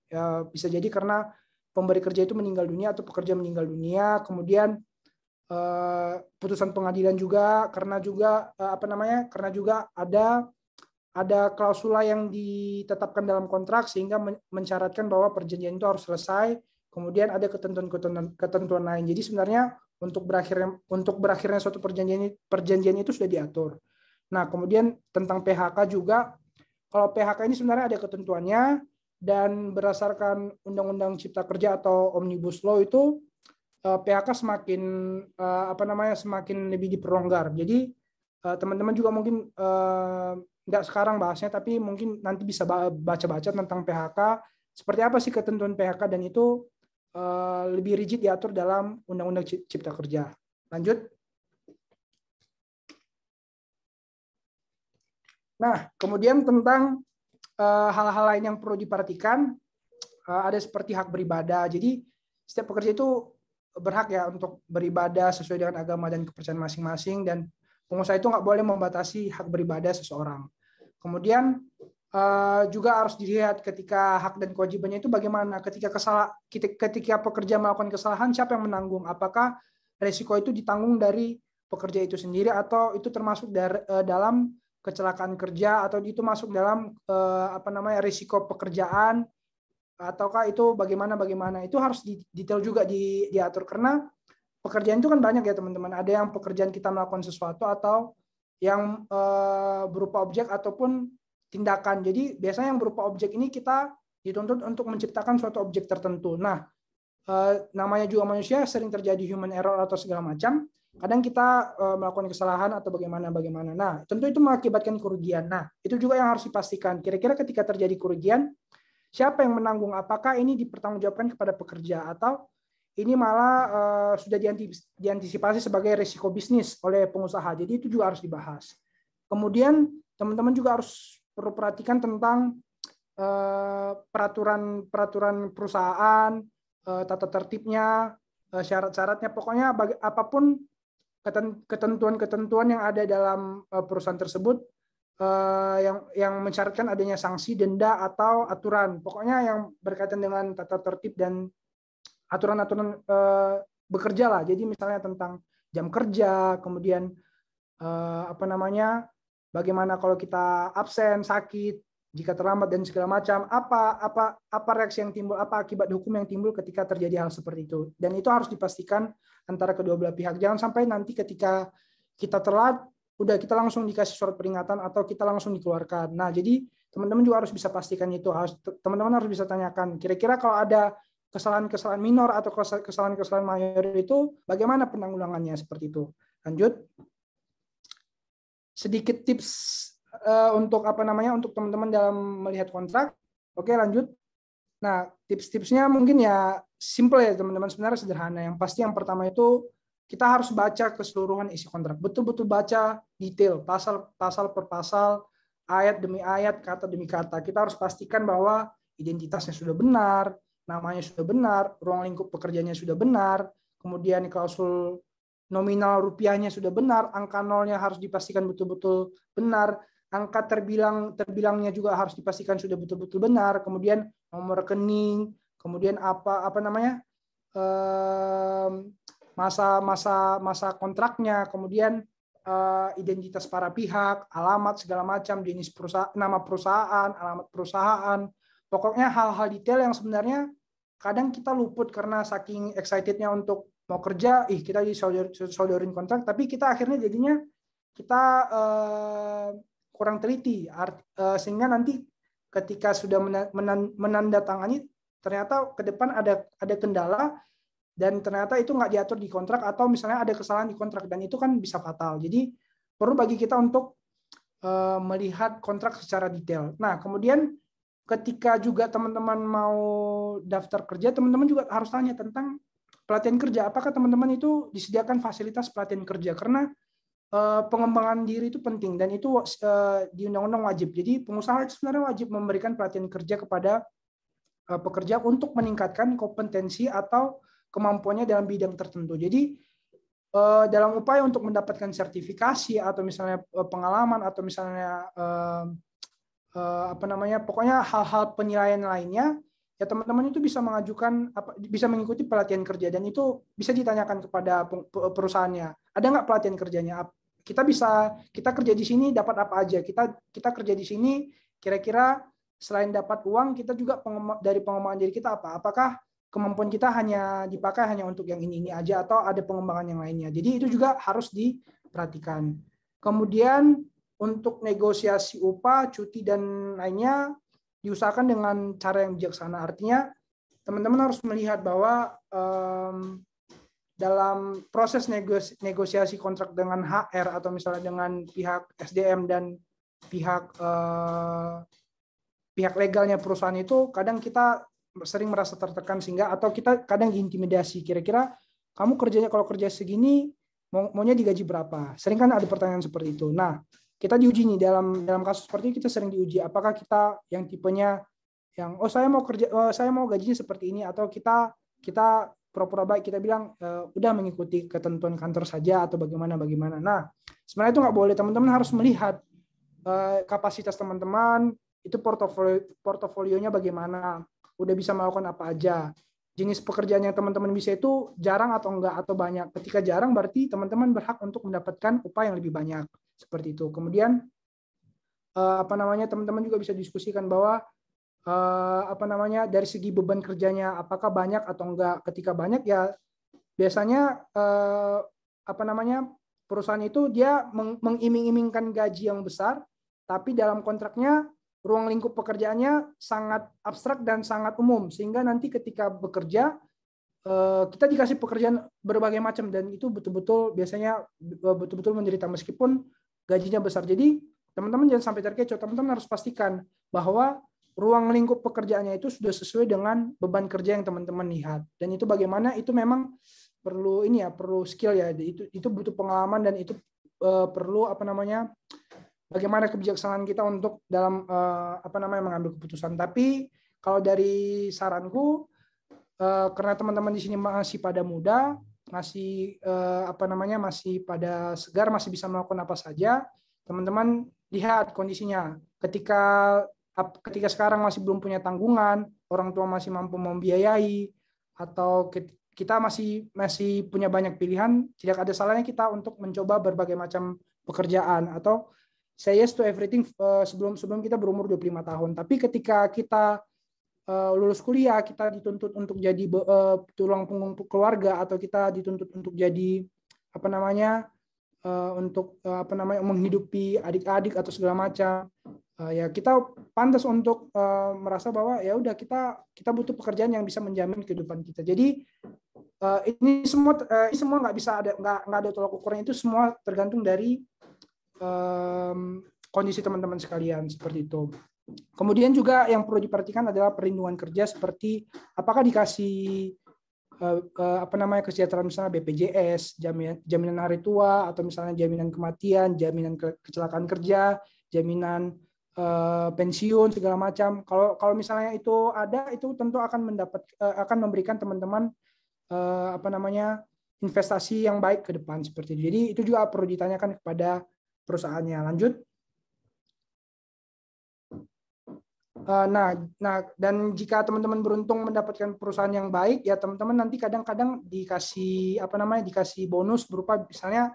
Bisa jadi karena pemberi kerja itu meninggal dunia atau pekerja meninggal dunia. Kemudian putusan pengadilan juga, karena juga ada klausula yang ditetapkan dalam kontrak sehingga mensyaratkan bahwa perjanjian itu harus selesai. Kemudian ada ketentuan lain. Jadi sebenarnya untuk berakhirnya suatu perjanjian itu sudah diatur. Nah, kemudian tentang PHK juga, kalau PHK ini sebenarnya ada ketentuannya, dan berdasarkan Undang-Undang Cipta Kerja atau Omnibus Law itu PHK semakin lebih diperlonggar. Jadi teman-teman juga mungkin nggak sekarang bahasnya, tapi mungkin nanti bisa baca-baca tentang PHK. Seperti apa sih ketentuan PHK, dan itu lebih rigid diatur dalam Undang-Undang Cipta Kerja. Lanjut. Nah, kemudian tentang hal-hal lain yang perlu diperhatikan, ada seperti hak beribadah. Jadi setiap pekerja itu berhak ya untuk beribadah sesuai dengan agama dan kepercayaan masing-masing, dan pengusaha itu nggak boleh membatasi hak beribadah seseorang. Kemudian juga harus dilihat ketika hak dan kewajibannya itu bagaimana. Ketika pekerja melakukan kesalahan, siapa yang menanggung? Apakah resiko itu ditanggung dari pekerja itu sendiri, atau itu termasuk dalam kecelakaan kerja, atau itu masuk dalam risiko pekerjaan, ataukah itu bagaimana? Itu harus detail juga diatur, karena pekerjaan itu kan banyak ya teman-teman. Ada yang pekerjaan kita melakukan sesuatu, atau yang berupa objek ataupun tindakan. Jadi biasanya yang berupa objek ini kita dituntut untuk menciptakan suatu objek tertentu. Nah, namanya juga manusia, sering terjadi human error atau segala macam. Kadang kita melakukan kesalahan atau bagaimana. Nah, tentu itu mengakibatkan kerugian. Nah, itu juga yang harus dipastikan. Kira-kira ketika terjadi kerugian, siapa yang menanggung? Apakah ini dipertanggungjawabkan kepada pekerja, atau ini malah sudah diantisipasi sebagai risiko bisnis oleh pengusaha? Jadi itu juga harus dibahas. Kemudian teman-teman juga harus perlu perhatikan tentang peraturan perusahaan, tata tertibnya, syarat-syaratnya. Pokoknya apapun ketentuan-ketentuan yang ada dalam perusahaan tersebut yang mensyaratkan adanya sanksi, denda, atau aturan. Pokoknya yang berkaitan dengan tata tertib dan aturan-aturan bekerja lah. Jadi misalnya tentang jam kerja, kemudian bagaimana kalau kita absen, sakit, jika terlambat dan segala macam, apa reaksi yang timbul, apa akibat hukum yang timbul ketika terjadi hal seperti itu. Dan itu harus dipastikan antara kedua belah pihak. Jangan sampai nanti ketika kita telat, udah kita langsung dikasih surat peringatan atau kita langsung dikeluarkan. Nah, jadi teman-teman juga harus bisa pastikan itu. Teman-teman harus bisa tanyakan, kira-kira kalau ada kesalahan-kesalahan minor atau kesalahan-kesalahan mayor itu bagaimana penanggulangannya seperti itu. Lanjut. Sedikit tips untuk untuk teman-teman dalam melihat kontrak. Oke, lanjut. Nah, tips-tipsnya mungkin ya simple ya teman-teman, sebenarnya sederhana. Yang pasti yang pertama itu kita harus baca keseluruhan isi kontrak. Betul-betul baca detail, pasal per pasal, ayat demi ayat, kata demi kata. Kita harus pastikan bahwa identitasnya sudah benar, namanya sudah benar, ruang lingkup pekerjaannya sudah benar, kemudian klausul nominal rupiahnya sudah benar, angka nolnya harus dipastikan betul-betul benar, angka terbilangnya juga harus dipastikan sudah betul-betul benar, kemudian nomor rekening, kemudian masa kontraknya, kemudian identitas para pihak, alamat segala macam, jenis perusahaan, nama perusahaan, alamat perusahaan, pokoknya hal-hal detail yang sebenarnya kadang kita luput karena saking excitednya untuk mau kerja, kita disodorin kontrak, tapi kita akhirnya jadinya kita kurang teliti, sehingga nanti ketika sudah menandatangani ternyata ke depan ada kendala dan ternyata itu nggak diatur di kontrak atau misalnya ada kesalahan di kontrak dan itu kan bisa fatal. Jadi perlu bagi kita untuk melihat kontrak secara detail. Nah, kemudian ketika juga teman-teman mau daftar kerja, teman-teman juga harus tanya tentang pelatihan kerja. Apakah teman-teman itu disediakan fasilitas pelatihan kerja? Karena pengembangan diri itu penting dan itu di undang-undang wajib. Jadi pengusaha itu sebenarnya wajib memberikan pelatihan kerja kepada pekerja untuk meningkatkan kompetensi atau kemampuannya dalam bidang tertentu. Jadi dalam upaya untuk mendapatkan sertifikasi atau misalnya pengalaman atau misalnya pokoknya hal-hal penilaian lainnya, ya teman-teman itu bisa mengajukan, bisa mengikuti pelatihan kerja dan itu bisa ditanyakan kepada perusahaannya. Ada nggak pelatihan kerjanya? Kita kerja di sini dapat apa aja? Kita kerja di sini kira-kira selain dapat uang, kita juga dari pengembangan diri kita apa? Apakah kemampuan kita hanya dipakai hanya untuk yang ini aja atau ada pengembangan yang lainnya? Jadi itu juga harus diperhatikan. Kemudian untuk negosiasi upah, cuti dan lainnya diusahakan dengan cara yang bijaksana. Artinya teman-teman harus melihat bahwa dalam proses negosiasi kontrak dengan HR atau misalnya dengan pihak SDM dan pihak legalnya perusahaan itu kadang kita sering merasa tertekan sehingga atau kita kadang diintimidasi. Kira-kira kamu kalau kerja segini maunya digaji berapa? Sering kan ada pertanyaan seperti itu. Nah, kita diuji nih dalam kasus seperti ini, kita sering diuji apakah kita yang tipenya yang saya mau gajinya seperti ini atau kita pura-pura baik, kita bilang udah mengikuti ketentuan kantor saja atau bagaimana. Nah, sebenarnya itu nggak boleh. Teman-teman harus melihat kapasitas teman-teman, itu portofolionya bagaimana, udah bisa melakukan apa aja, jenis pekerjaan yang teman-teman bisa itu jarang atau enggak atau banyak. Ketika jarang berarti teman-teman berhak untuk mendapatkan upah yang lebih banyak, seperti itu. Kemudian teman-teman juga bisa diskusikan bahwa dari segi beban kerjanya apakah banyak atau enggak. Ketika banyak ya biasanya perusahaan itu dia mengiming-imingkan gaji yang besar, tapi dalam kontraknya ruang lingkup pekerjaannya sangat abstrak dan sangat umum, sehingga nanti ketika bekerja kita dikasih pekerjaan berbagai macam dan itu betul-betul biasanya betul-betul menderita meskipun gajinya besar. Jadi teman-teman jangan sampai terkecoh. Teman-teman harus pastikan bahwa ruang lingkup pekerjaannya itu sudah sesuai dengan beban kerja yang teman-teman lihat. Dan itu bagaimana, itu memang perlu perlu skill ya. Itu butuh pengalaman dan itu perlu bagaimana kebijaksanaan kita untuk dalam mengambil keputusan. Tapi kalau dari saranku, karena teman-teman di sini masih pada muda, masih masih pada segar, masih bisa melakukan apa saja, teman-teman lihat kondisinya. Ketika sekarang masih belum punya tanggungan, orang tua masih mampu membiayai, atau kita masih punya banyak pilihan, tidak ada salahnya kita untuk mencoba berbagai macam pekerjaan atau say yes to everything sebelum kita berumur 25 tahun. Tapi ketika kita lulus kuliah, kita dituntut untuk jadi tulang punggung keluarga atau kita dituntut untuk jadi menghidupi adik-adik atau segala macam, ya kita pantas untuk merasa bahwa ya udah kita butuh pekerjaan yang bisa menjamin kehidupan kita. Jadi ini semua nggak bisa ada nggak ada tolak ukurnya, itu semua tergantung dari kondisi teman-teman sekalian seperti itu. Kemudian juga yang perlu diperhatikan adalah perlindungan kerja, seperti apakah dikasih apa namanya kesejahteraan, misalnya BPJS, jaminan hari tua, atau misalnya jaminan kematian, jaminan kecelakaan kerja, jaminan pensiun segala macam. Kalau misalnya itu ada, itu tentu akan memberikan teman-teman apa namanya investasi yang baik ke depan seperti itu. Jadi itu juga perlu ditanyakan kepada perusahaannya. Lanjut. Nah, dan jika teman-teman beruntung mendapatkan perusahaan yang baik, ya teman-teman nanti kadang-kadang dikasih apa namanya, dikasih bonus berupa misalnya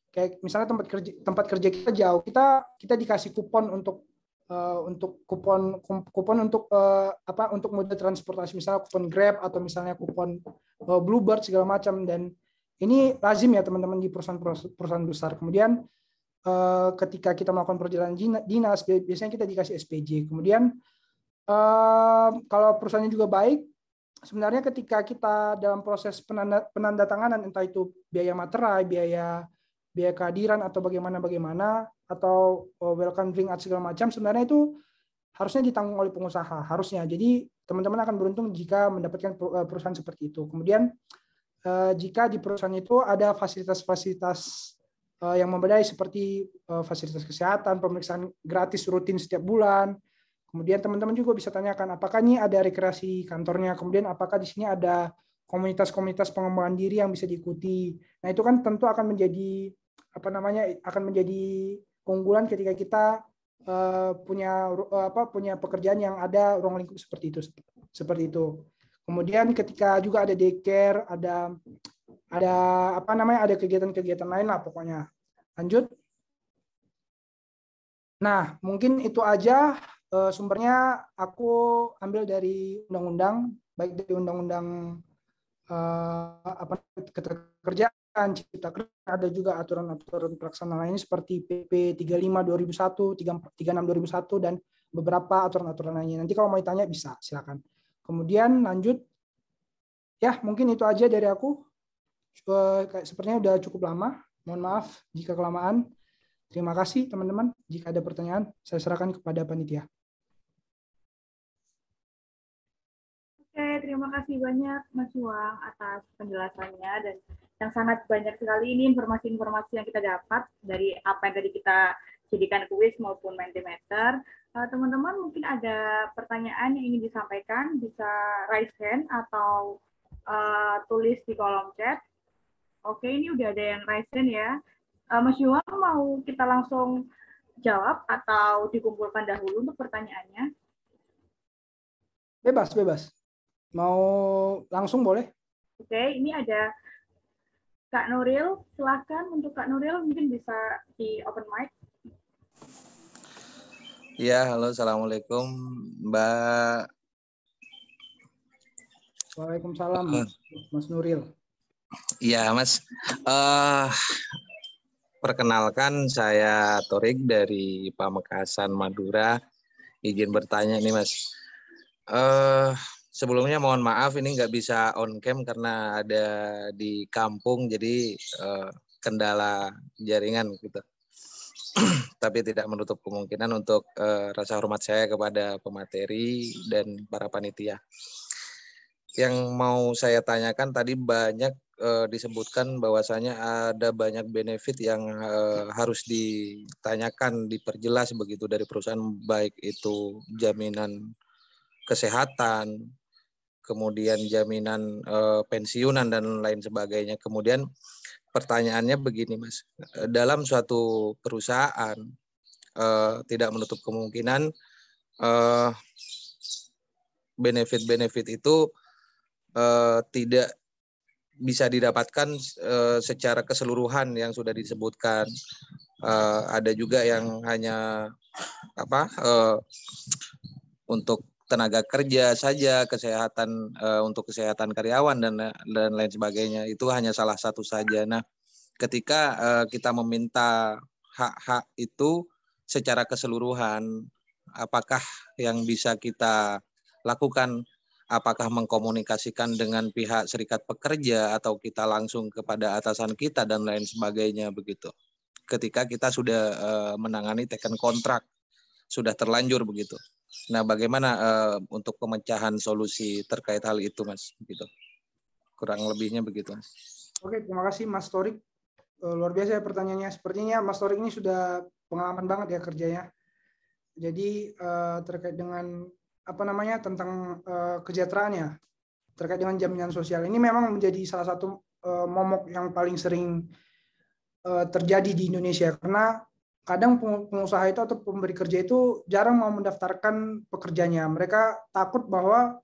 kayak misalnya tempat kerja kita jauh, kita dikasih kupon untuk kupon untuk apa, untuk moda transportasi, misalnya kupon Grab atau misalnya kupon Bluebird segala macam. Dan ini lazim ya teman-teman di perusahaan besar. Kemudian ketika kita melakukan perjalanan dinas, biasanya kita dikasih SPJ. Kemudian kalau perusahaannya juga baik, sebenarnya ketika kita dalam proses penandatanganan, entah itu biaya materai, biaya kehadiran atau bagaimana atau welcome drink segala macam, sebenarnya itu harusnya ditanggung oleh pengusaha, harusnya. Jadi teman-teman akan beruntung jika mendapatkan perusahaan seperti itu. Kemudian jika di perusahaan itu ada fasilitas-fasilitas yang memadai, seperti fasilitas kesehatan, pemeriksaan gratis rutin setiap bulan. Kemudian teman-teman juga bisa tanyakan apakah ini ada rekreasi kantornya, kemudian apakah di sini ada komunitas-komunitas pengembangan diri yang bisa diikuti. Nah, itu kan tentu akan menjadi apa namanya, akan menjadi keunggulan ketika kita punya pekerjaan yang ada ruang lingkup seperti itu. Kemudian ketika juga ada daycare, ada apa namanya, ada kegiatan-kegiatan lain lah pokoknya. Lanjut. Nah, mungkin itu aja sumbernya aku ambil dari undang-undang, baik dari undang-undang ketenagakerjaan, cipta kerja, ada juga aturan-aturan pelaksanaan lainnya seperti PP 35 2001, 36 2001 dan beberapa aturan-aturan lainnya. Nanti kalau mau ditanya bisa, silakan. Kemudian lanjut. Ya, mungkin itu aja dari aku. Sepertinya udah cukup lama. Mohon maaf jika kelamaan. Terima kasih teman-teman. Jika ada pertanyaan, saya serahkan kepada panitia. Oke, terima kasih banyak Mas Yuang atas penjelasannya, dan yang sangat banyak sekali ini informasi-informasi yang kita dapat dari apa yang tadi kita jadikan kuis maupun Mentimeter. Teman-teman mungkin ada pertanyaan yang ingin disampaikan, bisa raise hand atau tulis di kolom chat. Oke, ini udah ada yang raise hand ya. Mas Yuang mau kita langsung jawab atau dikumpulkan dahulu untuk pertanyaannya? Bebas. Mau langsung boleh? Oke, ini ada Kak Nuril. Silahkan untuk Kak Nuril, mungkin bisa di open mic. Ya, halo, assalamualaikum Mbak. Waalaikumsalam Mas Nuril. Iya Mas, perkenalkan saya Torik dari Pamekasan, Madura. Izin bertanya nih Mas. Sebelumnya mohon maaf ini nggak bisa on cam karena ada di kampung, jadi kendala jaringan gitu. Tapi tidak menutup kemungkinan untuk rasa hormat saya kepada pemateri dan para panitia. Yang mau saya tanyakan tadi banyak disebutkan bahwasanya ada banyak benefit yang harus ditanyakan, diperjelas begitu dari perusahaan, baik itu jaminan kesehatan, kemudian jaminan pensiunan dan lain sebagainya. Kemudian pertanyaannya begini Mas, dalam suatu perusahaan tidak menutup kemungkinan benefit-benefit itu tidak bisa didapatkan secara keseluruhan yang sudah disebutkan. Ada juga yang hanya untuk tenaga kerja saja, kesehatan untuk kesehatan karyawan dan lain sebagainya, itu hanya salah satu saja. Nah, ketika kita meminta hak-hak itu secara keseluruhan, apakah yang bisa kita lakukan apakah mengkomunikasikan dengan pihak serikat pekerja atau kita langsung kepada atasan kita dan lain sebagainya begitu. Ketika kita sudah menangani teken kontrak, sudah terlanjur begitu. Nah, bagaimana untuk pemecahan solusi terkait hal itu, Mas? Begitu. Kurang lebihnya begitu, Mas. Oke, terima kasih Mas Torik. Luar biasa ya pertanyaannya. Sepertinya Mas Torik ini sudah pengalaman banget ya kerjanya. Jadi terkait dengan apa namanya tentang kesejahteraannya, terkait dengan jaminan sosial ini memang menjadi salah satu momok yang paling sering terjadi di Indonesia, karena kadang pengusaha itu atau pemberi kerja itu jarang mau mendaftarkan pekerjanya. Mereka takut bahwa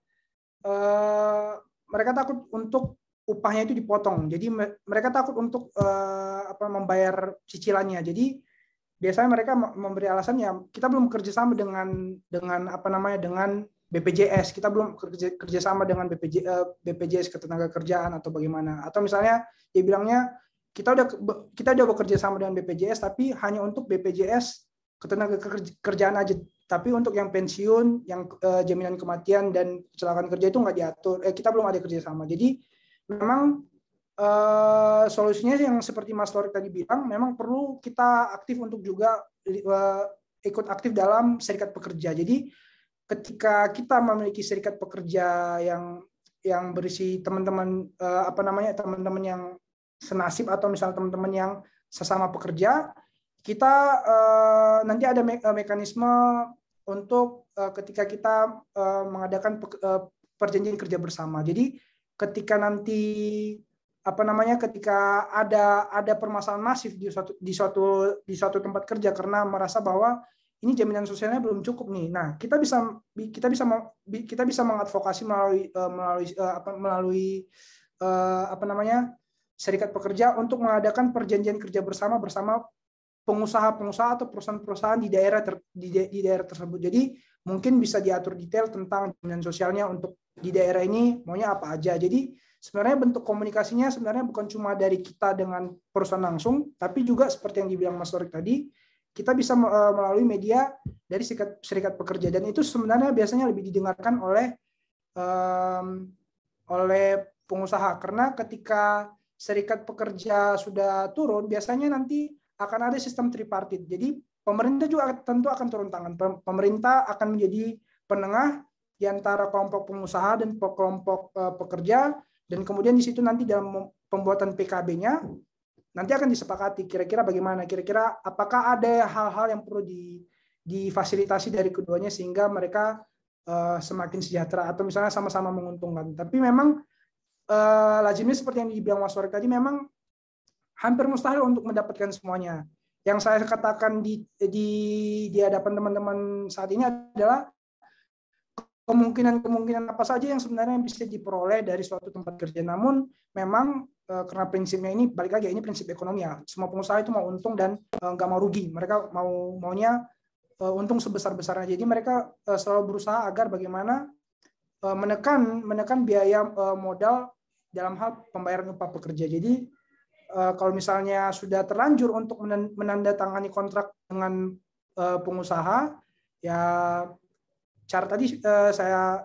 mereka takut untuk upahnya itu dipotong. Jadi mereka takut untuk membayar cicilannya. Jadi biasanya mereka memberi alasan ya kita belum kerjasama dengan dengan BPJS, kita belum kerjasama dengan BPJS Ketenagakerjaan atau bagaimana, atau misalnya dia bilangnya kita udah bekerja sama dengan BPJS tapi hanya untuk BPJS Ketenagakerjaan aja, tapi untuk yang pensiun, yang jaminan kematian dan kecelakaan kerja itu nggak diatur, kita belum ada kerjasama. Jadi memang solusinya yang seperti Mas Torik tadi bilang, memang perlu kita aktif untuk juga ikut aktif dalam serikat pekerja. Jadi ketika kita memiliki serikat pekerja yang berisi teman-teman teman-teman yang senasib atau misalnya teman-teman yang sesama pekerja, kita nanti ada mekanisme untuk ketika kita mengadakan perjanjian kerja bersama. Jadi ketika nanti ketika ada permasalahan masif di suatu tempat kerja karena merasa bahwa ini jaminan sosialnya belum cukup nih. Nah, kita bisa mengadvokasi melalui serikat pekerja untuk mengadakan perjanjian kerja bersama pengusaha-pengusaha atau perusahaan-perusahaan di daerah tersebut. Jadi mungkin bisa diatur detail tentang jaminan sosialnya untuk di daerah ini maunya apa aja. Jadi sebenarnya bentuk komunikasinya sebenarnya bukan cuma dari kita dengan perusahaan langsung, tapi juga seperti yang dibilang Mas Torik tadi, kita bisa melalui media dari serikat pekerja, dan itu sebenarnya biasanya lebih didengarkan oleh pengusaha, karena ketika serikat pekerja sudah turun, biasanya nanti akan ada sistem tripartit. Jadi pemerintah juga tentu akan turun tangan. Pemerintah akan menjadi penengah di antara kelompok pengusaha dan kelompok pekerja, dan kemudian di situ nanti dalam pembuatan PKB-nya nanti akan disepakati kira-kira bagaimana, kira-kira apakah ada hal-hal yang perlu difasilitasi dari keduanya sehingga mereka semakin sejahtera atau misalnya sama-sama menguntungkan. Tapi memang lazimnya seperti yang dibilang Mas Torik tadi, memang hampir mustahil untuk mendapatkan semuanya. Yang saya katakan di hadapan teman-teman saat ini adalah kemungkinan apa saja yang sebenarnya bisa diperoleh dari suatu tempat kerja. Namun memang karena prinsipnya ini, balik lagi, ini prinsip ekonomi ya. Semua pengusaha itu mau untung dan nggak mau rugi. Mereka maunya untung sebesar-besarnya. Jadi mereka selalu berusaha agar bagaimana menekan biaya modal dalam hal pembayaran upah pekerja. Jadi kalau misalnya sudah terlanjur untuk menandatangani kontrak dengan pengusaha, ya cara tadi saya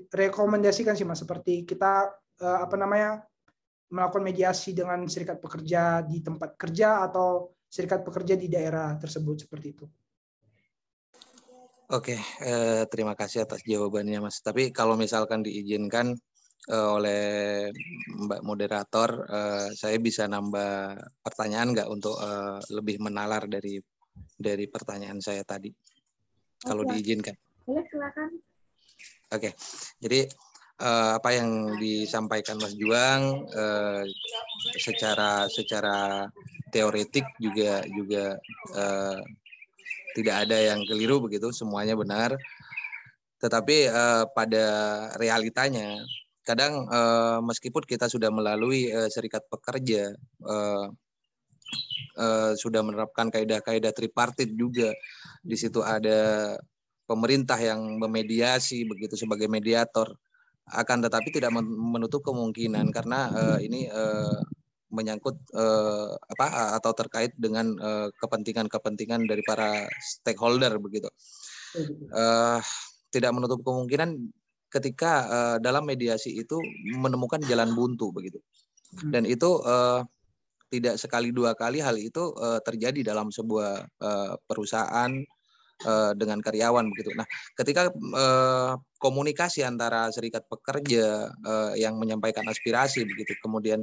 rekomendasikan sih Mas, seperti kita melakukan mediasi dengan serikat pekerja di tempat kerja atau serikat pekerja di daerah tersebut, seperti itu. Oke, terima kasih atas jawabannya Mas. Tapi kalau misalkan diizinkan oleh Mbak Moderator, saya bisa nambah pertanyaan nggak untuk lebih menalar dari pertanyaan saya tadi? Kalau diizinkan. Boleh, silakan. Oke, jadi apa yang disampaikan Mas Juang secara teoretik juga tidak ada yang keliru begitu, semuanya benar. Tetapi pada realitanya kadang meskipun kita sudah melalui serikat pekerja, sudah menerapkan kaidah-kaidah tripartit juga, di situ ada pemerintah yang memediasi begitu sebagai mediator, akan tetapi tidak menutup kemungkinan karena ini menyangkut atau terkait dengan kepentingan dari para stakeholder begitu. Tidak menutup kemungkinan ketika dalam mediasi itu menemukan jalan buntu begitu. Dan itu tidak sekali dua kali hal itu terjadi dalam sebuah perusahaan dengan karyawan begitu. Nah, ketika komunikasi antara serikat pekerja yang menyampaikan aspirasi begitu, kemudian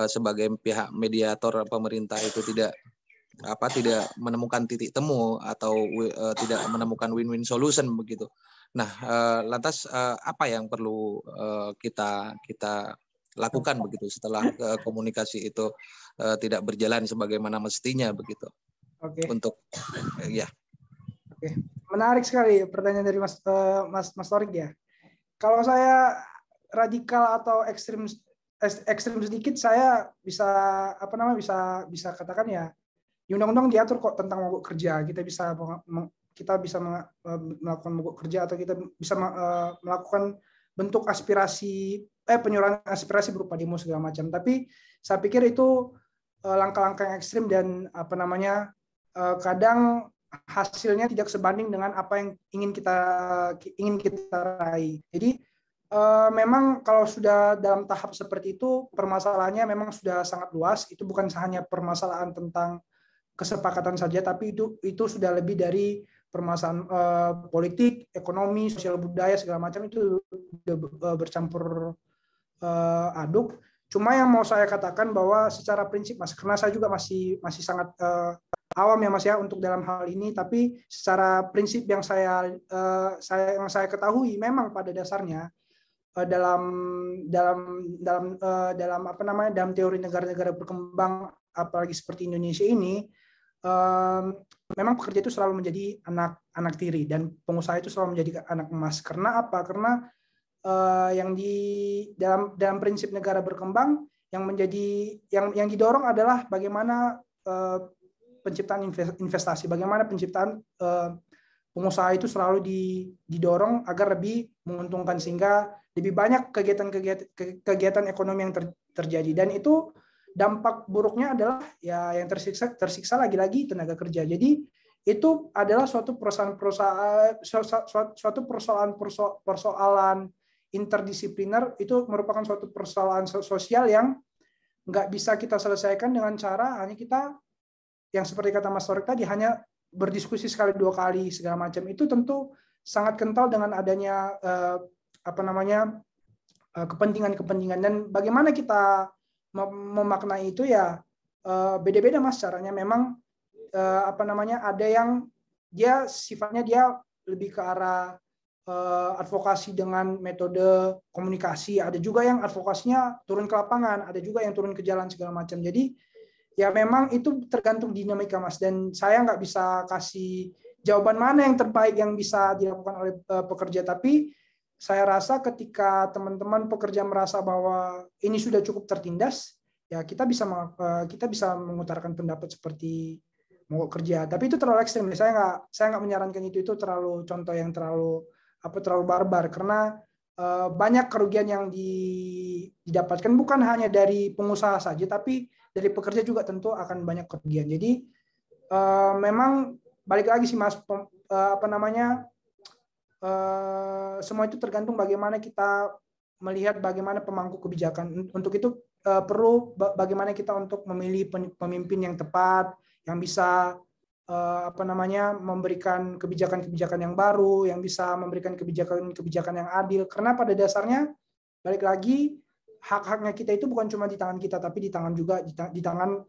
sebagai pihak mediator pemerintah itu tidak menemukan titik temu atau tidak menemukan win-win solution begitu. Nah, lantas apa yang perlu kita lakukan begitu setelah komunikasi itu tidak berjalan sebagaimana mestinya begitu? Oke. Untuk ya. Oke. Menarik sekali pertanyaan dari Mas Torik ya. Kalau saya radikal atau ekstrim sedikit, saya bisa bisa katakan ya, di undang-undang diatur kok tentang mogok kerja. Kita bisa melakukan mogok kerja, atau kita bisa melakukan bentuk aspirasi penyuarahan aspirasi berupa demo segala macam. Tapi saya pikir itu langkah-langkah yang ekstrim dan kadang hasilnya tidak sebanding dengan apa yang ingin kita raih. Jadi memang kalau sudah dalam tahap seperti itu, permasalahannya memang sudah sangat luas. Itu bukan hanya permasalahan tentang kesepakatan saja, tapi itu sudah lebih dari permasalahan politik, ekonomi, sosial budaya segala macam, itu bercampur aduk. Cuma yang mau saya katakan bahwa secara prinsip, Mas, karena saya juga masih sangat awam ya, Mas, ya, untuk dalam hal ini, tapi secara prinsip yang saya ketahui, memang pada dasarnya dalam teori negara-negara berkembang, apalagi seperti Indonesia ini, memang pekerja itu selalu menjadi anak tiri dan pengusaha itu selalu menjadi anak emas. Karena apa? Karena yang dalam prinsip negara berkembang yang didorong adalah bagaimana penciptaan investasi, bagaimana penciptaan pengusaha itu selalu didorong agar lebih menguntungkan, sehingga lebih banyak kegiatan ekonomi yang terjadi. Dan itu dampak buruknya adalah ya yang tersiksa lagi-lagi tenaga kerja. Jadi itu adalah suatu persoalan interdisipliner, itu merupakan suatu persoalan sosial yang nggak bisa kita selesaikan dengan cara hanya kita, yang seperti kata Mas Torik tadi, hanya berdiskusi sekali dua kali segala macam. Itu tentu sangat kental dengan adanya kepentingan. Dan bagaimana kita memaknai itu ya beda-beda, Mas, caranya. Memang ada yang dia sifatnya dia lebih ke arah advokasi dengan metode komunikasi, ada juga yang advokasinya turun ke lapangan, ada juga yang turun ke jalan segala macam. Jadi ya memang itu tergantung dinamika, Mas, dan saya nggak bisa kasih jawaban mana yang terbaik yang bisa dilakukan oleh pekerja. Tapi saya rasa ketika teman-teman pekerja merasa bahwa ini sudah cukup tertindas, ya kita bisa mengutarakan pendapat seperti mogok kerja. Tapi itu terlalu ekstrim. Saya nggak menyarankan itu terlalu contoh yang terlalu barbar, karena banyak kerugian yang didapatkan bukan hanya dari pengusaha saja, tapi dari pekerja juga tentu akan banyak kerugian. Jadi memang balik lagi sih, Mas, semua itu tergantung bagaimana kita melihat bagaimana pemangku kebijakan. Untuk itu perlu bagaimana kita untuk memilih pemimpin yang tepat, yang bisa memberikan kebijakan-kebijakan yang baru, yang bisa memberikan kebijakan-kebijakan yang adil. Karena pada dasarnya balik lagi, hak-haknya kita itu bukan cuma di tangan kita, tapi di tangan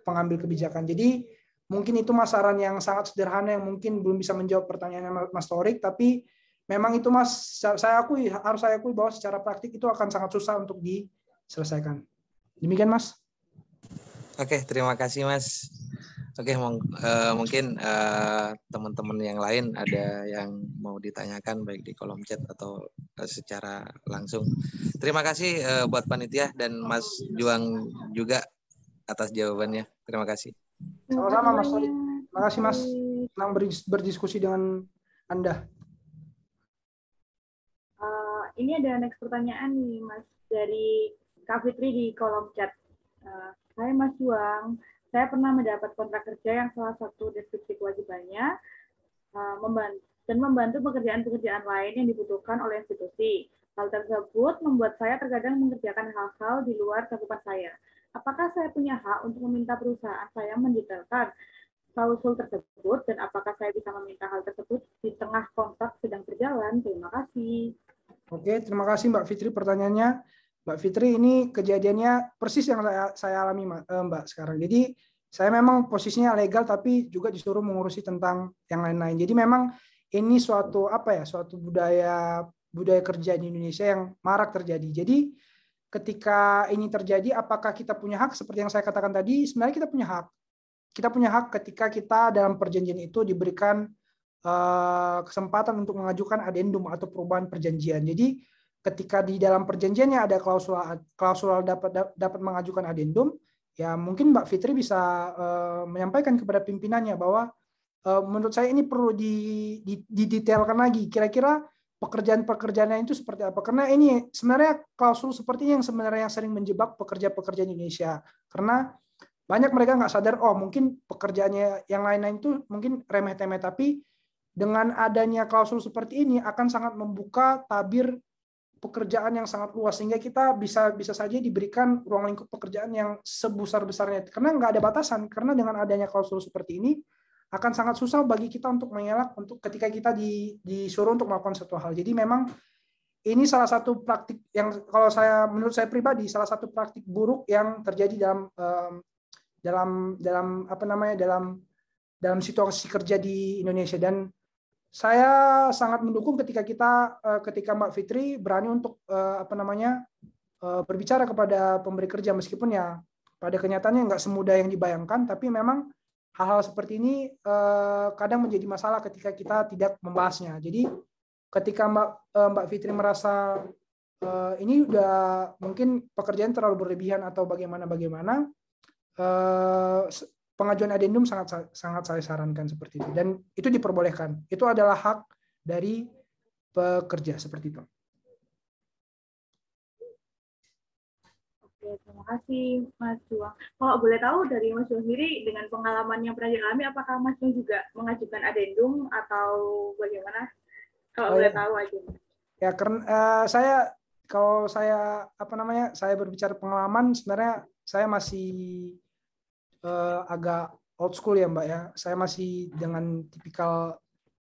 pengambil kebijakan. Jadi mungkin itu Mas saran yang sangat sederhana yang mungkin belum bisa menjawab pertanyaannya Mas Torik, tapi memang itu, Mas, harus saya akui bahwa secara praktik itu akan sangat susah untuk diselesaikan. Demikian, Mas. Oke, terima kasih, Mas. Oke, mungkin teman-teman yang lain ada yang mau ditanyakan baik di kolom chat atau secara langsung. Terima kasih buat panitia dan Mas Juang juga atas jawabannya. Terima kasih. Sama-sama, Mas Torik. Terima kasih, Mas. Senang berdiskusi dengan Anda. Ini ada next pertanyaan nih, Mas, dari Kak Fitri di kolom chat. Hai Mas Juang, saya pernah mendapat kontrak kerja yang salah satu deskripsi kewajibannya membantu pekerjaan-pekerjaan lain yang dibutuhkan oleh institusi. Hal tersebut membuat saya terkadang mengerjakan hal-hal di luar cakupan saya. Apakah saya punya hak untuk meminta perusahaan saya mendetailkan klausul tersebut, dan apakah saya bisa meminta hal tersebut di tengah kontrak sedang berjalan? Terima kasih. Oke, terima kasih Mbak Fitri pertanyaannya. Mbak Fitri, ini kejadiannya persis yang saya alami Mbak sekarang. Jadi saya memang posisinya legal tapi juga disuruh mengurusi tentang yang lain-lain. Jadi memang ini suatu suatu budaya kerja di Indonesia yang marak terjadi. Jadi ketika ini terjadi, apakah kita punya hak? Seperti yang saya katakan tadi, sebenarnya kita punya hak. Kita punya hak ketika kita dalam perjanjian itu diberikan kesempatan untuk mengajukan adendum atau perubahan perjanjian. Jadi ketika di dalam perjanjiannya ada klausul dapat mengajukan adendum, ya mungkin Mbak Fitri bisa menyampaikan kepada pimpinannya bahwa menurut saya ini perlu didetailkan lagi. Kira-kira pekerjaan-pekerjaannya itu seperti apa? Karena ini sebenarnya klausul seperti ini yang sebenarnya sering menjebak pekerja-pekerja Indonesia. Karena banyak mereka nggak sadar, oh mungkin pekerjaannya yang lain-lain itu mungkin remeh-temeh, tapi dengan adanya klausul seperti ini akan sangat membuka tabir pekerjaan yang sangat luas, sehingga kita bisa saja diberikan ruang lingkup pekerjaan yang sebesar-besarnya, karena nggak ada batasan. Karena dengan adanya klausul seperti ini akan sangat susah bagi kita untuk mengelak untuk ketika kita disuruh untuk melakukan suatu hal. Jadi memang ini salah satu praktik yang kalau menurut saya pribadi salah satu praktik buruk yang terjadi dalam situasi kerja di Indonesia. Dan saya sangat mendukung ketika Mbak Fitri berani untuk berbicara kepada pemberi kerja, meskipun ya pada kenyataannya nggak semudah yang dibayangkan, tapi memang hal-hal seperti ini kadang menjadi masalah ketika kita tidak membahasnya. Jadi ketika Mbak Fitri merasa ini udah mungkin pekerjaan terlalu berlebihan atau bagaimana, pengajuan adendum sangat saya sarankan seperti itu, dan itu diperbolehkan. Itu adalah hak dari pekerja seperti itu. Oke, terima kasih Mas Juang. Kalau boleh tahu dari Mas Juang sendiri, dengan pengalaman yang pernah dialami, apakah Mas Juang juga mengajukan adendum atau bagaimana? Kalau boleh tahu aja. Ya, karena saya berbicara pengalaman, sebenarnya saya masih agak old school ya Mbak ya. Saya masih dengan tipikal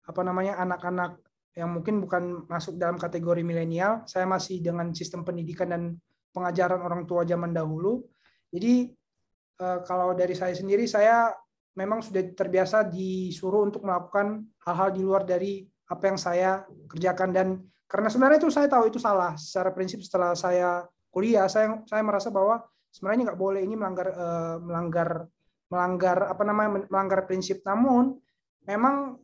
anak-anak yang mungkin bukan masuk dalam kategori milenial. Saya masih dengan sistem pendidikan dan pengajaran orang tua zaman dahulu. Jadi kalau dari saya sendiri, saya memang sudah terbiasa disuruh untuk melakukan hal-hal di luar dari apa yang saya kerjakan. Dan karena sebenarnya itu saya tahu itu salah. Secara prinsip setelah saya kuliah, saya merasa bahwa sebenarnya nggak boleh ini melanggar prinsip. Namun memang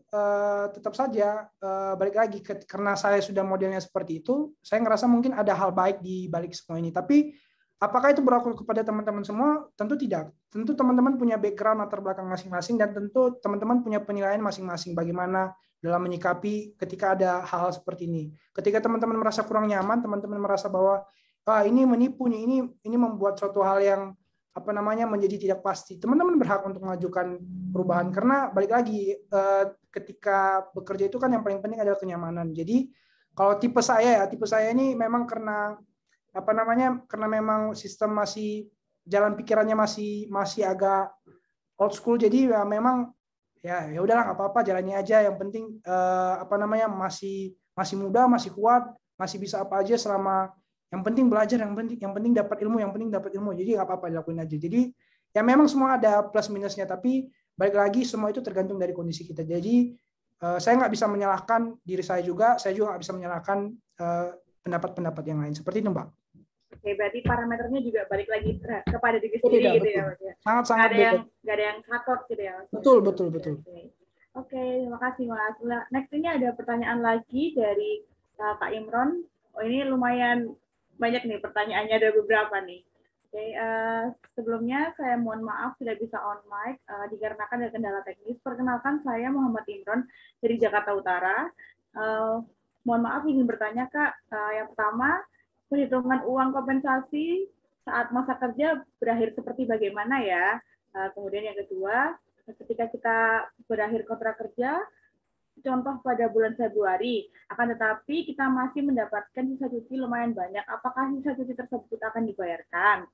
tetap saja balik lagi karena saya sudah modelnya seperti itu, saya ngerasa mungkin ada hal baik di balik semua ini. Tapi apakah itu berlaku kepada teman-teman semua? Tentu tidak. Tentu teman-teman punya background latar belakang masing-masing, dan tentu teman-teman punya penilaian masing-masing bagaimana dalam menyikapi ketika ada hal-hal seperti ini. Ketika teman-teman merasa kurang nyaman, teman-teman merasa bahwa ini menipu nih, ini membuat suatu hal yang menjadi tidak pasti, teman-teman berhak untuk mengajukan perubahan. Karena balik lagi ketika bekerja itu kan yang paling penting adalah kenyamanan. Jadi kalau tipe saya ini memang karena karena memang sistem jalan pikirannya masih agak old school, jadi ya memang ya udahlah nggak apa-apa, jalani aja. Yang penting masih muda, masih kuat, masih bisa apa aja selama yang penting belajar, yang penting dapat ilmu, jadi nggak apa-apa, dilakuin aja. Jadi ya memang semua ada plus minusnya, tapi balik lagi semua itu tergantung dari kondisi kita. Jadi saya nggak bisa menyalahkan diri saya juga nggak bisa menyalahkan pendapat-pendapat yang lain seperti itu Mbak. Oke, berarti parameternya juga balik lagi kepada diri sendiri gitu ya Mas ya. Sangat nggak ada yang sakot gitu ya Mas. Betul. Oke, terima kasih Mas. Next ini ada pertanyaan lagi dari Kak Imron. Oh, ini lumayan banyak nih pertanyaannya, ada beberapa nih. Oke, sebelumnya saya mohon maaf tidak bisa on mic dikarenakan ada kendala teknis. Perkenalkan, saya Muhammad Imron dari Jakarta Utara. Mohon maaf ingin bertanya Kak, yang pertama, perhitungan uang kompensasi saat masa kerja berakhir seperti bagaimana ya? Kemudian yang kedua, ketika kita berakhir kontrak kerja, contoh pada bulan Februari, akan tetapi kita masih mendapatkan sisa cuti lumayan banyak. Apakah sisa cuti tersebut akan dibayarkan?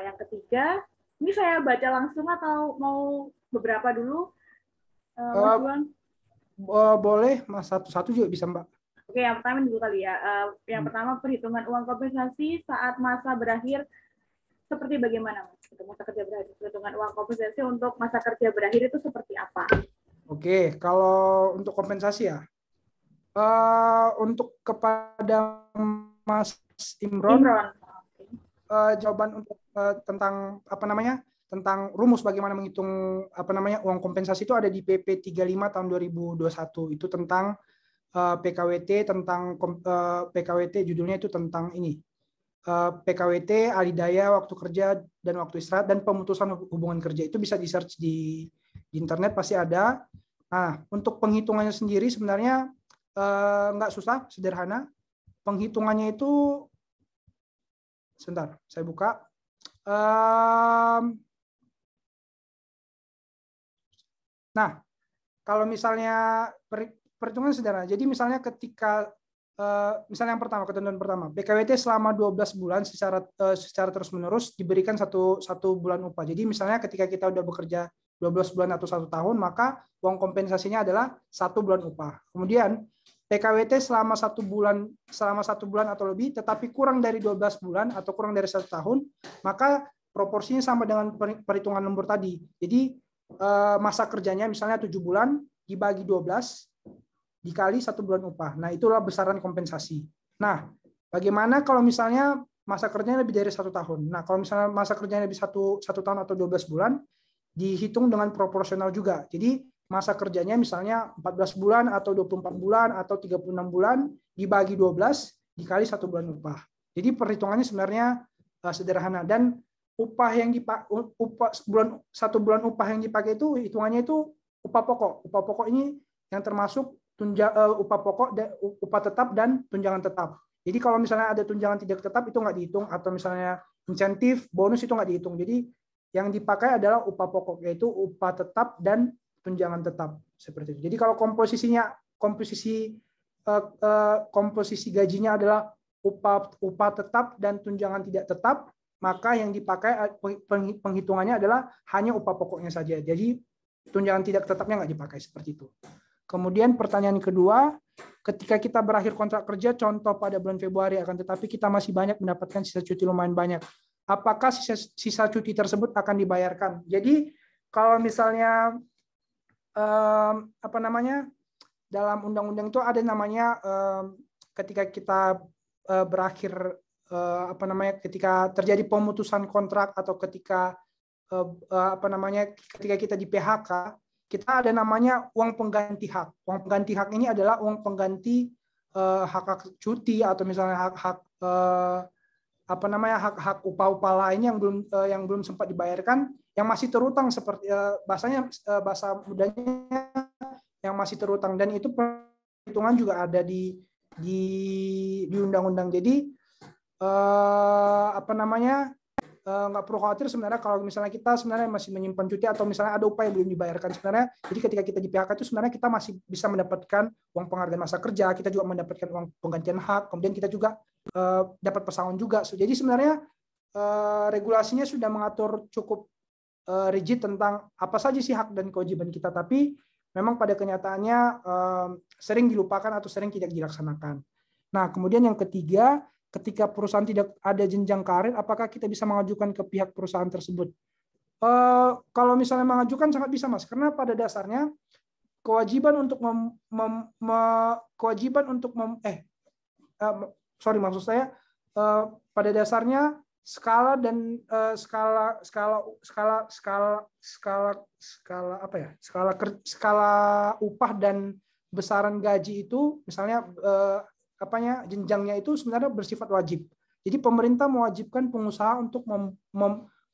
Yang ketiga, ini saya baca langsung atau mau beberapa dulu, Mas Juan? Boleh, Mas, satu-satu juga bisa, Mbak. Oke, yang pertama dulu kali ya. Yang pertama, perhitungan uang kompensasi saat masa berakhir seperti bagaimana, Mas? Untuk masa kerja berakhir, perhitungan uang kompensasi untuk masa kerja berakhir itu seperti apa? Oke, kalau untuk kompensasi ya, untuk kepada Mas Imron, jawaban untuk tentang apa namanya, tentang rumus bagaimana menghitung apa namanya uang kompensasi itu ada di PP 35 tahun 2021. Itu tentang PKWT, tentang PKWT judulnya itu tentang ini. PKWT, alidaya, waktu kerja dan waktu istirahat, dan pemutusan hubungan kerja. Itu bisa di-search di internet, pasti ada. Nah, untuk penghitungannya sendiri sebenarnya nggak susah, sederhana. Penghitungannya itu, sebentar, saya buka. Nah, kalau misalnya perhitungan sederhana, jadi misalnya ketika misalnya yang pertama, ketentuan pertama, PKWT selama 12 bulan secara terus-menerus diberikan satu bulan upah. Jadi misalnya ketika kita udah bekerja 12 bulan atau 1 tahun, maka uang kompensasinya adalah 1 bulan upah. Kemudian PKWT selama 1 bulan atau lebih, tetapi kurang dari 12 bulan atau kurang dari 1 tahun, maka proporsinya sama dengan perhitungan lembur tadi. Jadi masa kerjanya misalnya 7 bulan dibagi 12 dikali 1 bulan upah. Nah, itulah besaran kompensasi. Nah, bagaimana kalau misalnya masa kerjanya lebih dari 1 tahun? Nah, kalau misalnya masa kerjanya lebih 1 tahun atau 12 bulan, dihitung dengan proporsional juga. Jadi, masa kerjanya misalnya 14 bulan atau 24 bulan atau 36 bulan dibagi 12 dikali 1 bulan upah. Jadi, perhitungannya sebenarnya sederhana. Dan upah yang satu bulan upah yang dipakai itu hitungannya itu upah pokok. Upah pokok ini yang termasuk upah pokok, upah tetap, dan tunjangan tetap. Jadi kalau misalnya ada tunjangan tidak tetap itu nggak dihitung, atau misalnya insentif, bonus itu nggak dihitung. Jadi yang dipakai adalah upah pokok, yaitu upah tetap dan tunjangan tetap, seperti itu. Jadi kalau komposisi gajinya adalah upah tetap dan tunjangan tidak tetap, maka yang dipakai penghitungannya adalah hanya upah pokoknya saja. Jadi tunjangan tidak tetapnya nggak dipakai, seperti itu. Kemudian pertanyaan kedua, ketika kita berakhir kontrak kerja, contoh pada bulan Februari, akan tetapi kita masih banyak mendapatkan sisa cuti lumayan banyak. Apakah sisa cuti tersebut akan dibayarkan? Jadi kalau misalnya dalam undang-undang itu ada namanya ketika kita berakhir ketika terjadi pemutusan kontrak atau ketika ketika kita di PHK, kita ada namanya uang pengganti hak. Uang pengganti hak ini adalah uang pengganti hak cuti, atau misalnya hak upah-upah lain yang belum sempat dibayarkan, yang masih terutang, seperti bahasa mudanya yang masih terutang, dan itu perhitungan juga ada di undang-undang. Jadi nggak perlu khawatir sebenarnya kalau misalnya kita sebenarnya masih menyimpan cuti atau misalnya ada upah yang belum dibayarkan sebenarnya. Jadi ketika kita di PHK itu sebenarnya kita masih bisa mendapatkan uang penghargaan masa kerja, kita juga mendapatkan uang penggantian hak, kemudian kita juga dapat pesangon juga. Jadi sebenarnya regulasinya sudah mengatur cukup rigid tentang apa saja sih hak dan kewajiban kita, tapi memang pada kenyataannya sering dilupakan atau sering tidak dilaksanakan. Nah, kemudian yang ketiga, ketika perusahaan tidak ada jenjang karir, apakah kita bisa mengajukan ke pihak perusahaan tersebut? Kalau misalnya mengajukan sangat bisa, Mas, karena pada dasarnya kewajiban untuk pada dasarnya skala upah dan besaran gaji itu, misalnya jenjangnya itu sebenarnya bersifat wajib. Jadi pemerintah mewajibkan pengusaha untuk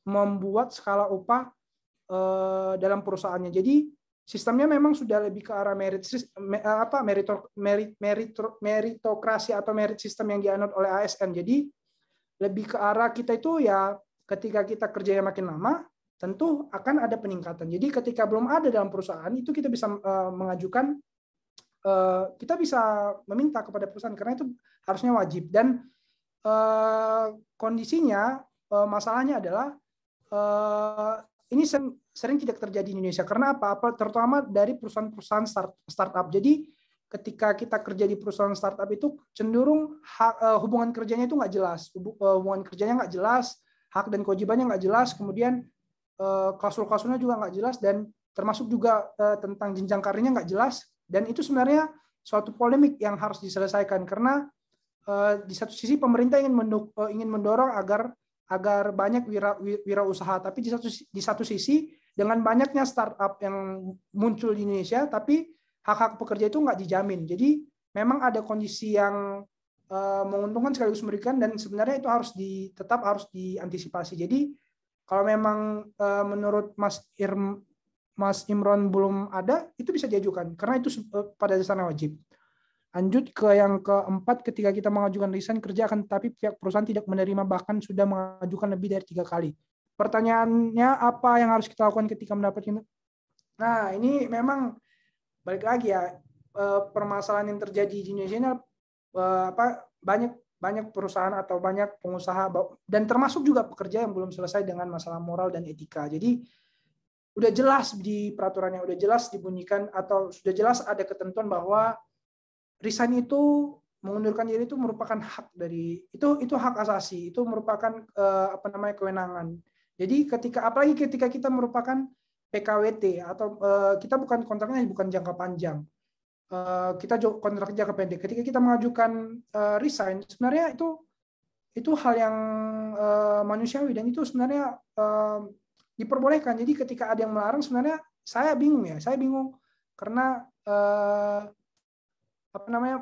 membuat skala upah dalam perusahaannya. Jadi sistemnya memang sudah lebih ke arah meritokrasi atau merit system yang dianut oleh ASN. Jadi lebih ke arah kita itu ya ketika kita kerjanya makin lama tentu akan ada peningkatan. Jadi ketika belum ada dalam perusahaan itu kita bisa mengajukan kita bisa meminta kepada perusahaan karena itu harusnya wajib. Dan kondisinya masalahnya adalah ini sering tidak terjadi di Indonesia. Karena apa? Terutama dari perusahaan-perusahaan startup. Jadi ketika kita kerja di perusahaan startup itu cenderung hubungan kerjanya itu nggak jelas. Hubungan kerjanya nggak jelas, hak dan kewajibannya nggak jelas, kemudian klausul-klausulnya juga nggak jelas, dan termasuk juga tentang jenjang karirnya nggak jelas. Dan itu sebenarnya suatu polemik yang harus diselesaikan karena di satu sisi pemerintah ingin mendorong agar banyak wirausaha, tapi di satu sisi dengan banyaknya startup yang muncul di Indonesia, tapi hak-hak pekerja itu nggak dijamin. Jadi memang ada kondisi yang menguntungkan sekaligus merugikan, dan sebenarnya itu tetap harus diantisipasi. Jadi kalau memang menurut Mas Imron belum ada, itu bisa diajukan karena itu pada dasarnya wajib. Lanjut ke yang keempat, ketika kita mengajukan resign kerja akan tetapi pihak perusahaan tidak menerima, bahkan sudah mengajukan lebih dari 3 kali. Pertanyaannya, apa yang harus kita lakukan ketika mendapatkan? Nah, ini memang balik lagi ya, permasalahan yang terjadi di Indonesia ini banyak perusahaan atau banyak pengusaha, dan termasuk juga pekerja yang belum selesai dengan masalah moral dan etika. Jadi udah jelas di peraturannya, udah jelas dibunyikan atau sudah jelas ada ketentuan bahwa resign itu, mengundurkan diri itu merupakan hak itu hak asasi, itu merupakan kewenangan. Jadi apalagi ketika kita merupakan PKWT atau kita kontraknya bukan jangka panjang, kita kontrak jangka pendek. Ketika kita mengajukan resign, sebenarnya itu hal yang manusiawi, dan itu sebenarnya diperbolehkan. Jadi ketika ada yang melarang, sebenarnya saya bingung karena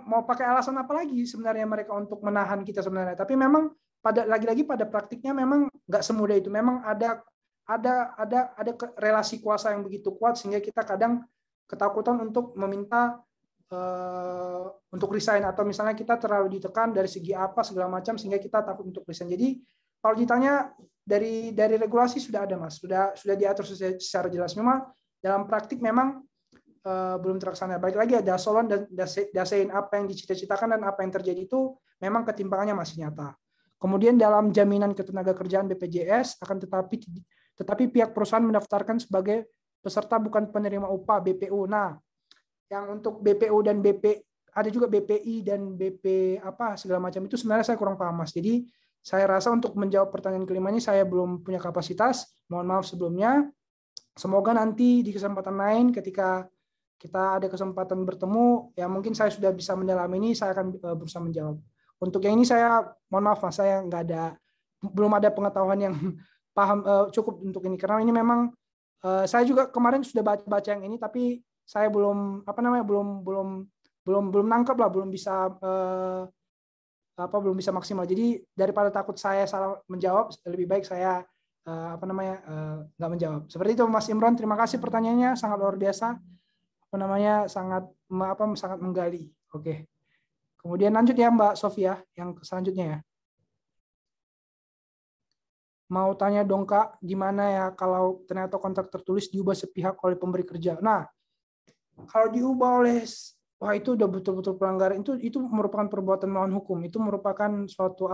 mau pakai alasan apa lagi sebenarnya mereka untuk menahan kita sebenarnya. Tapi memang lagi-lagi pada praktiknya memang nggak semudah itu. Memang ada relasi kuasa yang begitu kuat sehingga kita kadang ketakutan untuk meminta untuk resign, atau misalnya kita terlalu ditekan dari segi apa segala macam sehingga kita takut untuk resign. Jadi kalau ditanya dari regulasi sudah ada, Mas, sudah diatur secara jelas. Memang dalam praktik memang belum terlaksana. Baik lagi ada Solon dan Dasein, apa yang dicita-citakan dan apa yang terjadi itu memang ketimpangannya masih nyata. Kemudian dalam jaminan ketenagakerjaan BPJS akan tetapi pihak perusahaan mendaftarkan sebagai peserta bukan penerima upah BPU. Nah, yang untuk BPU dan ada juga BPI dan BP segala macam itu sebenarnya saya kurang paham, Mas. Jadi saya rasa untuk menjawab pertanyaan kelima ini saya belum punya kapasitas. Mohon maaf sebelumnya. Semoga nanti di kesempatan lain ketika kita ada kesempatan bertemu, ya mungkin saya sudah bisa mendalami ini, saya akan berusaha menjawab. Untuk yang ini saya mohon maaf, Mas, saya belum ada pengetahuan yang paham cukup untuk ini, karena ini memang saya juga kemarin sudah baca yang ini, tapi saya belum belum nangkep lah, belum bisa maksimal. Jadi daripada takut saya salah menjawab, lebih baik saya nggak menjawab. Seperti itu, Mas Imron. Terima kasih pertanyaannya, sangat luar biasa. Sangat menggali. Oke. Kemudian lanjut ya Mbak Sofia, yang selanjutnya ya. Mau tanya dong Kak, gimana ya kalau ternyata kontrak tertulis diubah sepihak oleh pemberi kerja? Nah, kalau diubah wah itu udah betul-betul pelanggaran, itu merupakan perbuatan melawan hukum, itu merupakan suatu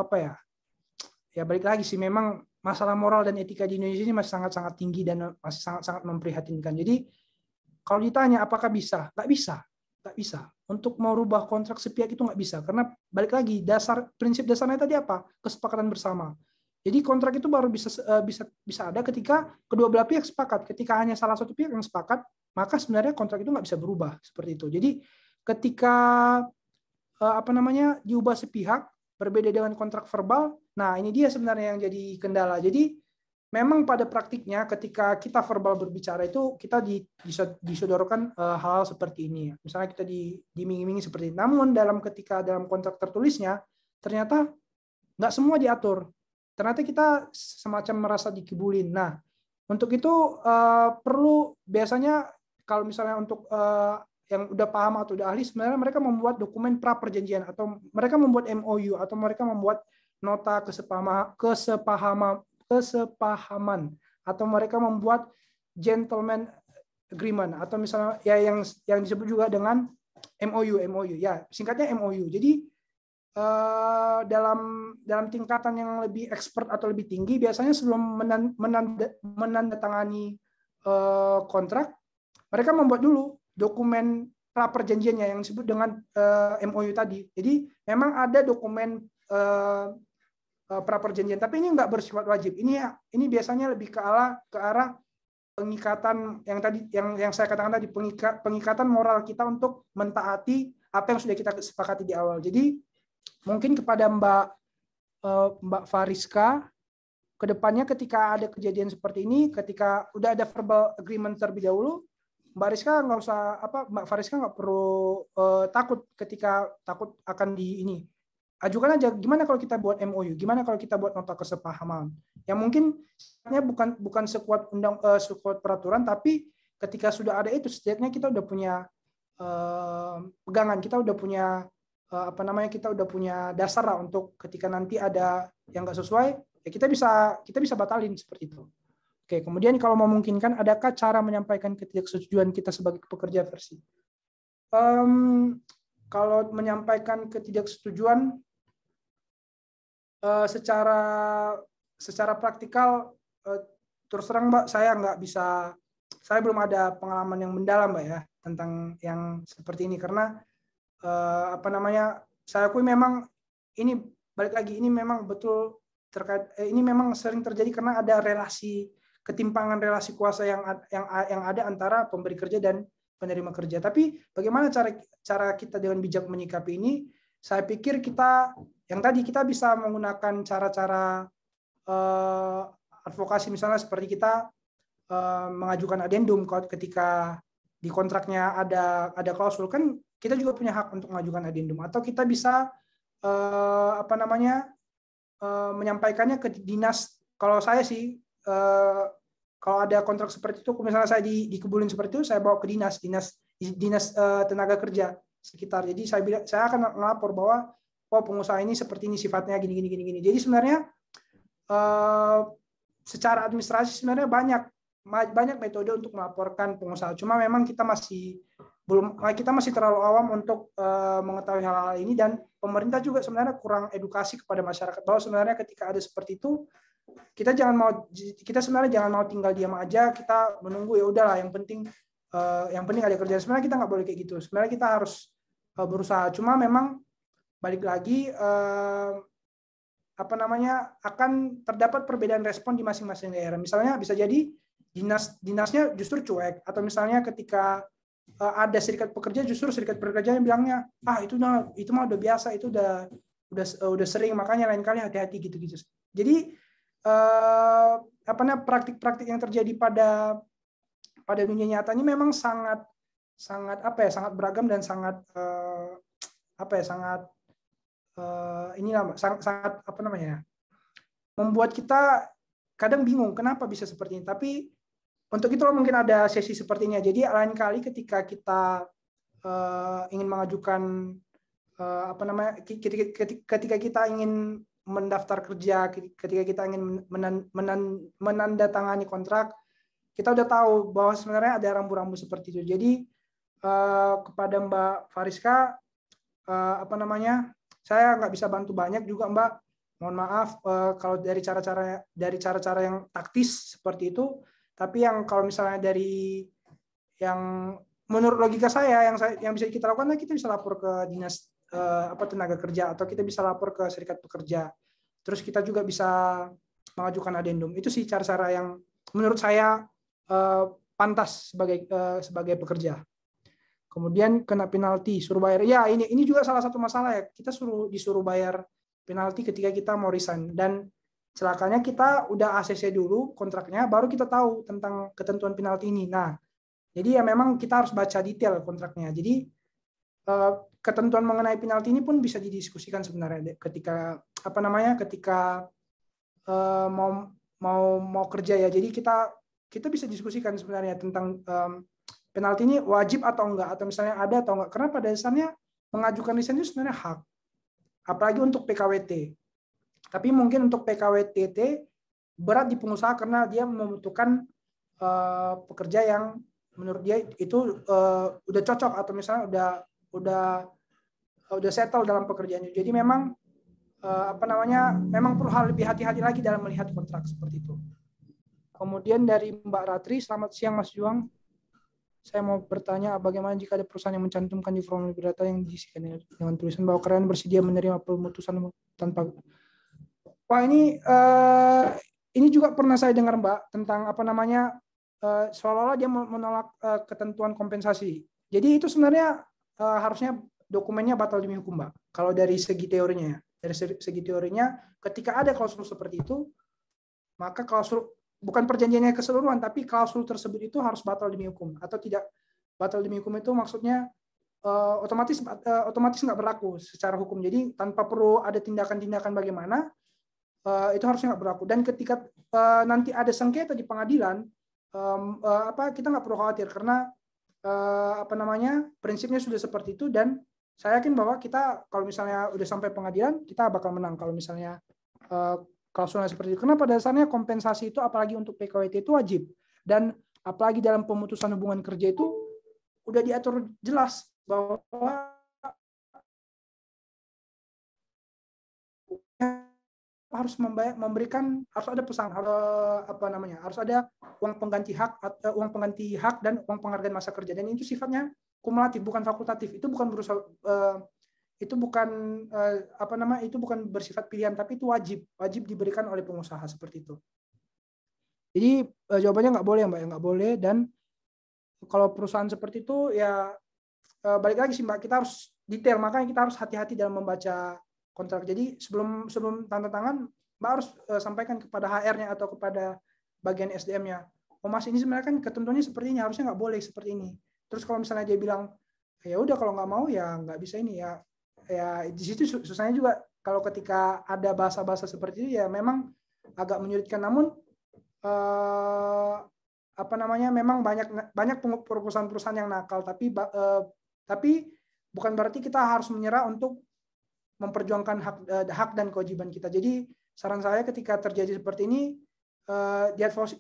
ya balik lagi sih, memang masalah moral dan etika di Indonesia ini masih sangat-sangat tinggi dan masih sangat-sangat memprihatinkan. Jadi kalau ditanya apakah bisa? Nggak bisa. Untuk merubah kontrak sepihak itu nggak bisa. Karena balik lagi, prinsip dasarnya tadi apa? Kesepakatan bersama. Jadi kontrak itu baru bisa ada ketika kedua belah pihak sepakat. Ketika hanya salah satu pihak yang sepakat, maka sebenarnya kontrak itu nggak bisa berubah. Seperti itu. Jadi ketika diubah sepihak, berbeda dengan kontrak verbal, nah ini dia sebenarnya yang jadi kendala. Jadi memang pada praktiknya ketika kita verbal berbicara itu kita disodorkan hal seperti ini. Misalnya kita diiming-imingi seperti ini. Namun ketika dalam kontrak tertulisnya ternyata nggak semua diatur. Ternyata kita semacam merasa dikibulin. Nah, untuk itu perlu biasanya kalau misalnya untuk yang udah paham atau udah ahli, sebenarnya mereka membuat dokumen pra perjanjian atau mereka membuat MOU atau mereka membuat nota kesepahaman atau mereka membuat gentleman agreement atau misalnya ya yang disebut juga dengan MOU ya, singkatnya MOU. Jadi dalam tingkatan yang lebih expert atau lebih tinggi, biasanya sebelum menandatangani kontrak, mereka membuat dulu dokumen pra perjanjiannya yang disebut dengan MOU tadi. Jadi memang ada dokumen pra perjanjian, tapi ini nggak bersifat wajib. Ini biasanya lebih ke arah pengikatan yang tadi yang saya katakan tadi, pengikatan moral kita untuk mentaati apa yang sudah kita sepakati di awal. Jadi mungkin kepada Mbak Fariska, kedepannya ketika ada kejadian seperti ini, ketika udah ada verbal agreement terlebih dahulu, Mbak Fariska nggak perlu takut ketika takut akan ajukan aja. Gimana kalau kita buat MOU? Gimana kalau kita buat nota kesepahaman? Yang mungkin bukan sekuat sekuat peraturan, tapi ketika sudah ada itu, setidaknya kita udah punya pegangan, kita udah punya kita udah punya dasar lah untuk ketika nanti ada yang nggak sesuai, ya kita bisa batalin seperti itu. Oke, kemudian kalau memungkinkan, adakah cara menyampaikan ketidaksetujuan kita sebagai pekerja versi? Kalau menyampaikan ketidaksetujuan secara praktikal, terus terang Mbak, saya belum ada pengalaman yang mendalam Mbak ya tentang yang seperti ini, karena saya akui memang ini balik lagi, ini memang betul terkait, ini memang sering terjadi karena ada ketimpangan relasi kuasa yang ada antara pemberi kerja dan penerima kerja. Tapi bagaimana cara kita dengan bijak menyikapi ini? Saya pikir kita bisa menggunakan cara-cara advokasi, misalnya seperti kita mengajukan adendum ketika di kontraknya ada klausul, kan kita juga punya hak untuk mengajukan adendum, atau kita bisa menyampaikannya ke dinas. Kalau saya sih kalau ada kontrak seperti itu, misalnya saya dikebulin seperti itu, saya bawa ke dinas tenaga kerja sekitar. Jadi saya akan melapor bahwa pengusaha ini seperti ini sifatnya, gini. Jadi sebenarnya secara administrasi sebenarnya banyak metode untuk melaporkan pengusaha. Cuma memang kita masih terlalu awam untuk mengetahui hal-hal ini, dan pemerintah juga sebenarnya kurang edukasi kepada masyarakat bahwa sebenarnya ketika ada seperti itu, kita sebenarnya jangan mau tinggal diam aja, kita menunggu, ya udahlah, yang penting ada kerjaan. Sebenarnya kita nggak boleh kayak gitu. Sebenarnya kita harus berusaha. Cuma memang balik lagi akan terdapat perbedaan respon di masing-masing daerah. Misalnya bisa jadi dinasnya justru cuek, atau misalnya ketika ada serikat pekerja, justru serikat pekerja yang bilangnya itu mah udah biasa, itu udah sering, makanya lain kali hati-hati gitu. Jadi praktik-praktik yang terjadi pada dunia nyata ini memang sangat beragam dan sangat membuat kita kadang bingung kenapa bisa seperti ini. Tapi untuk itu mungkin ada sesi sepertinya. Jadi lain kali ketika kita ingin mengajukan ketika kita ingin mendaftar kerja, ketika kita ingin menandatangani kontrak, kita udah tahu bahwa sebenarnya ada rambu-rambu seperti itu. Jadi kepada Mbak Fariska, saya nggak bisa bantu banyak juga Mbak. Mohon maaf kalau dari cara-cara yang taktis seperti itu. Tapi kalau misalnya dari yang menurut logika saya yang bisa kita lakukan, kita bisa lapor ke dinas tenaga kerja, atau kita bisa lapor ke serikat pekerja. Terus kita juga bisa mengajukan adendum. Itu sih cara-cara yang menurut saya pantas sebagai pekerja. Kemudian kena penalti, suruh bayar. Ya, ini juga salah satu masalah ya. Kita disuruh bayar penalti ketika kita mau resign, dan celakanya kita udah ACC dulu kontraknya, baru kita tahu tentang ketentuan penalti ini. Nah, jadi ya memang kita harus baca detail kontraknya. Jadi ketentuan mengenai penalti ini pun bisa didiskusikan sebenarnya ketika mau kerja ya. Jadi kita bisa diskusikan sebenarnya tentang penalti ini wajib atau enggak, atau misalnya ada atau enggak. Karena pada dasarnya mengajukan resign itu sebenarnya hak, apalagi untuk PKWT. Tapi mungkin untuk PKWT berat di pengusaha karena dia membutuhkan pekerja yang menurut dia itu udah cocok, atau misalnya udah settle dalam pekerjaannya. Jadi memang memang perlu lebih hati-hati lagi dalam melihat kontrak seperti itu. Kemudian dari Mbak Ratri, selamat siang Mas Juang. Saya mau bertanya, bagaimana jika ada perusahaan yang mencantumkan di formulir data yang diisikan dengan tulisan bahwa karyawan bersedia menerima pemutusan tanpa. Wah, ini juga pernah saya dengar Mbak tentang seolah-olah dia menolak ketentuan kompensasi. Jadi itu sebenarnya harusnya dokumennya batal demi hukum Mbak. Kalau dari segi teorinya ya. Dari segi teorinya, ketika ada klausul seperti itu, maka klausul bukan perjanjiannya keseluruhan, tapi klausul tersebut itu harus batal demi hukum atau tidak batal demi hukum itu maksudnya otomatis nggak berlaku secara hukum. Jadi tanpa perlu ada tindakan-tindakan bagaimana itu harusnya nggak berlaku. Dan ketika nanti ada sengketa di pengadilan, kita nggak perlu khawatir karena prinsipnya sudah seperti itu dan saya yakin bahwa kita kalau misalnya udah sampai pengadilan kita bakal menang kalau misalnya klausulnya seperti itu. Karena pada dasarnya kompensasi itu apalagi untuk PKWT itu wajib dan apalagi dalam pemutusan hubungan kerja itu udah diatur jelas bahwa harus memberikan harus ada pesan harus ada uang pengganti hak dan uang penghargaan masa kerja dan itu sifatnya kumulatif bukan fakultatif. Itu bukan berusaha itu bukan bersifat pilihan tapi itu wajib diberikan oleh pengusaha seperti itu. Jadi jawabannya nggak boleh Mbak, nggak boleh. Dan kalau perusahaan seperti itu ya balik lagi sih Mbak, kita harus detail, makanya kita harus hati-hati dalam membaca kontrak. Jadi sebelum tanda tangan Mbak harus sampaikan kepada HR-nya atau kepada bagian SDM-nya, oh Mas ini sebenarnya kan ketentuannya seperti ini, harusnya nggak boleh seperti ini. Terus kalau misalnya dia bilang ya udah kalau nggak mau ya nggak bisa ini ya di situ susahnya juga kalau ketika ada bahasa-bahasa seperti itu ya memang agak menyulitkan. Namun memang banyak perusahaan-perusahaan yang nakal tapi bukan berarti kita harus menyerah untuk memperjuangkan hak dan kewajiban kita. Jadi saran saya ketika terjadi seperti ini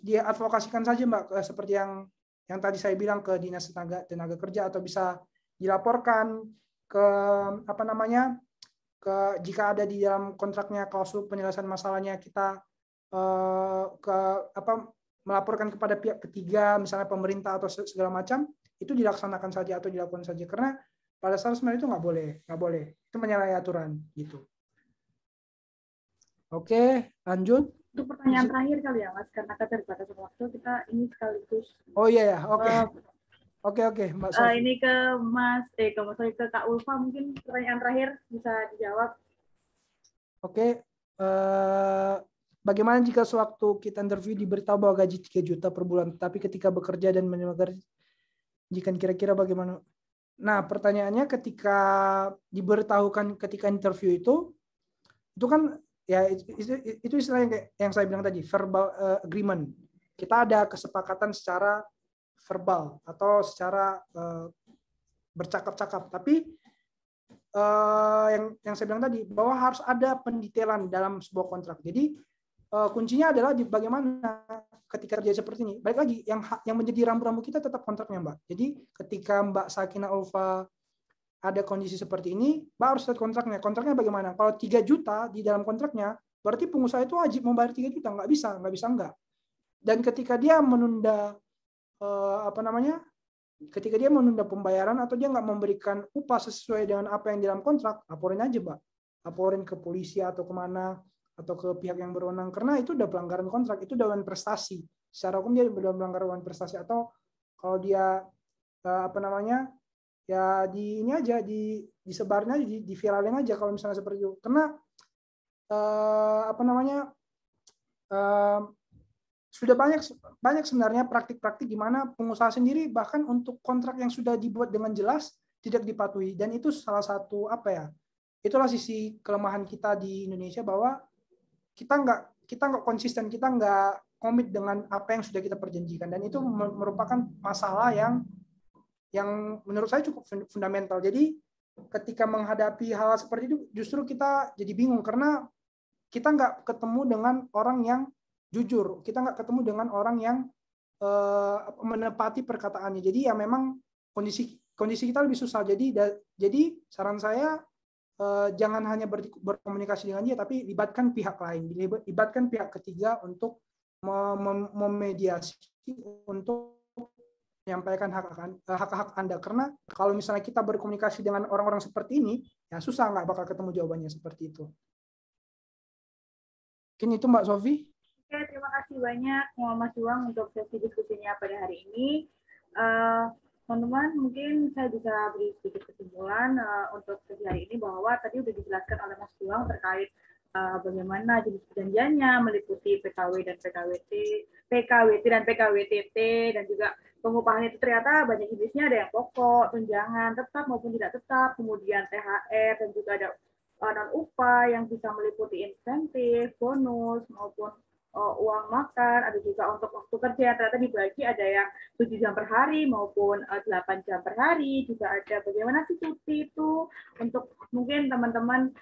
diadvokasikan saja Mbak, seperti yang tadi saya bilang ke Dinas Tenaga Kerja atau bisa dilaporkan ke jika ada di dalam kontraknya klausul penyelesaian masalahnya kita melaporkan kepada pihak ketiga misalnya pemerintah atau segala macam, itu dilaksanakan saja atau dilakukan saja karena pada saat sebenarnya itu nggak boleh itu menyalahi aturan gitu. Oke, lanjut. Untuk pertanyaan terakhir kali ya Mas, karena keterbatasan waktu kita ini sekaligus. Oh iya ya, oke. Oke, Mbak Sofi. Ini ke Kak Ulfa mungkin pertanyaan terakhir bisa dijawab. Oke. Bagaimana jika sewaktu kita interview diberitahu bahwa gaji 3 juta per bulan, tapi ketika bekerja dan menerima gaji kira-kira bagaimana? Nah, pertanyaannya ketika diberitahukan ketika interview itu kan ya itu istilahnya yang saya bilang tadi, verbal agreement. Kita ada kesepakatan secara verbal atau secara bercakap-cakap. Tapi yang saya bilang tadi bahwa harus ada pendetailan dalam sebuah kontrak. Jadi kuncinya adalah bagaimana ketika terjadi seperti ini. Balik lagi yang menjadi rambu-rambu kita tetap kontraknya Mbak. Jadi ketika Mbak Sakina Ulfa ada kondisi seperti ini, Mbak harus lihat kontraknya. Kontraknya bagaimana? Kalau 3 juta di dalam kontraknya, berarti pengusaha itu wajib membayar 3 juta. Nggak bisa enggak. Dan ketika dia menunda ketika dia menunda pembayaran atau dia nggak memberikan upah sesuai dengan apa yang di dalam kontrak, laporin aja Mbak. Laporin ke polisi atau kemana, atau ke pihak yang berwenang. Karena itu udah pelanggaran kontrak, itu udah prestasi. Secara hukum dia udah melanggar prestasi. Atau kalau dia ya disebarin aja, diviralin aja kalau misalnya seperti itu. Karena sudah banyak sebenarnya praktik-praktik di mana pengusaha sendiri bahkan untuk kontrak yang sudah dibuat dengan jelas tidak dipatuhi, dan itu salah satu itulah sisi kelemahan kita di Indonesia bahwa kita nggak konsisten, kita nggak komit dengan apa yang sudah kita perjanjikan, dan itu merupakan masalah yang menurut saya cukup fundamental. Jadi ketika menghadapi hal seperti itu justru kita jadi bingung karena kita nggak ketemu dengan orang yang jujur, kita nggak ketemu dengan orang yang menepati perkataannya. Jadi ya memang kondisi kondisi kita lebih susah. Jadi saran saya jangan hanya berkomunikasi dengan dia, tapi libatkan pihak lain, libatkan pihak ketiga untuk memediasi, untuk menyampaikan hak-hak Anda. Karena kalau misalnya kita berkomunikasi dengan orang-orang seperti ini, ya susah, nggak bakal ketemu jawabannya seperti itu. Mungkin itu Mbak Sofi. Oke, terima kasih banyak Mas Juang untuk sesi diskusinya pada hari ini. Teman-teman, mungkin saya bisa beri sedikit kesimpulan untuk sesi hari ini bahwa tadi sudah dijelaskan oleh Mas Juang terkait bagaimana jenis perjanjiannya meliputi PKW dan PKWT dan PKWTT, dan juga pengupahan itu ternyata banyak jenisnya, ada yang pokok, tunjangan, tetap maupun tidak tetap, kemudian THR, dan juga ada non-upah yang bisa meliputi insentif, bonus, maupun uang makan, ada juga untuk waktu kerja, ternyata dibagi, ada yang 7 jam per hari maupun 8 jam per hari, juga ada bagaimana sih cuti itu untuk mungkin teman-teman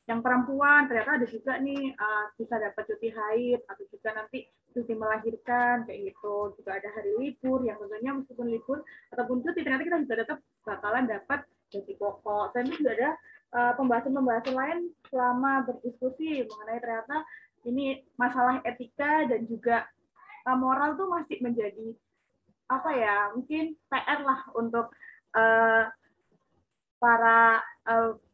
yang perempuan, ternyata ada juga nih bisa dapat cuti haid, atau juga nanti cuti melahirkan, kayak gitu. Juga ada hari libur, yang tentunya meskipun libur ataupun cuti, ternyata kita juga tetap bakalan dapat gaji pokok. Dan juga ada pembahasan-pembahasan lain selama berdiskusi mengenai ternyata ini masalah etika dan juga moral tuh masih menjadi apa ya, mungkin PR lah untuk para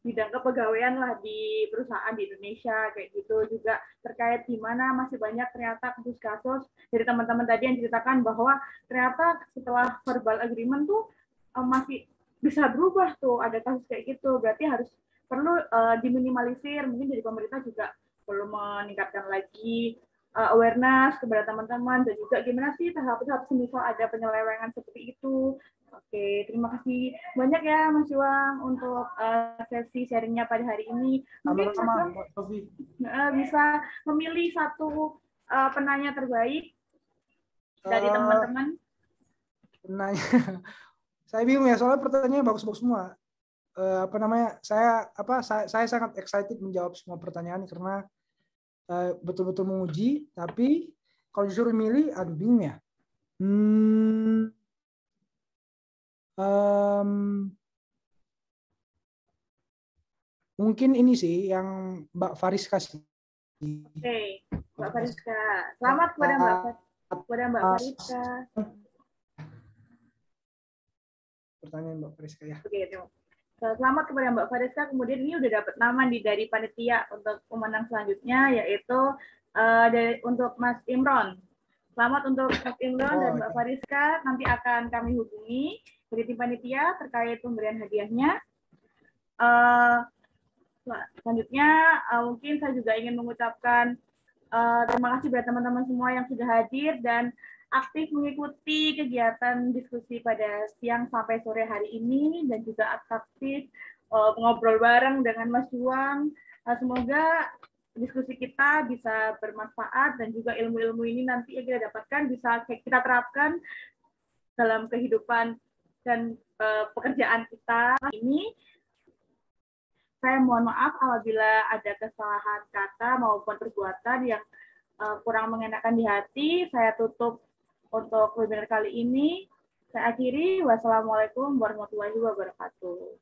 bidang kepegawaian lah di perusahaan di Indonesia, kayak gitu. Juga terkait gimana masih banyak ternyata kasus-kasus dari teman-teman tadi yang ceritakan bahwa ternyata setelah verbal agreement tuh masih bisa berubah tuh, ada kasus kayak gitu. Berarti harus perlu diminimalisir, mungkin dari pemerintah juga perlu meningkatkan lagi awareness kepada teman-teman, dan juga gimana sih tahap-tahap semisal ada penyelewengan seperti itu. Oke, terima kasih banyak ya Mas Juang untuk sesi sharingnya pada hari ini. Mungkin Mas Juang bisa memilih satu penanya terbaik dari teman-teman. Penanya, saya bingung ya, soalnya pertanyaannya bagus-bagus semua. Saya sangat excited menjawab semua pertanyaan karena betul-betul menguji, tapi kalau disuruh milih, aduh bingung ya. Mungkin ini sih yang Mbak Faris kasih. Oke, Mbak Fariska. Selamat kepada Mbak Fariska. Pertanyaan Mbak Fariska ya. Oke, selamat kepada Mbak Fariska. Kemudian ini udah dapat nama dari panitia untuk pemenang selanjutnya, yaitu untuk Mas Imron. Selamat untuk Mas Imron dan Mbak Fariska. Nanti akan kami hubungi dari tim panitia terkait pemberian hadiahnya. Selanjutnya, mungkin saya juga ingin mengucapkan terima kasih kepada teman-teman semua yang sudah hadir dan aktif mengikuti kegiatan diskusi pada siang sampai sore hari ini, dan juga aktif ngobrol bareng dengan Mas Juang. Semoga diskusi kita bisa bermanfaat, dan juga ilmu-ilmu ini nanti yang kita dapatkan bisa kita terapkan dalam kehidupan dan pekerjaan kita ini. Saya mohon maaf apabila ada kesalahan kata maupun perbuatan yang kurang mengenakan di hati. Saya tutup untuk webinar kali ini. Saya akhiri. Wassalamualaikum warahmatullahi wabarakatuh.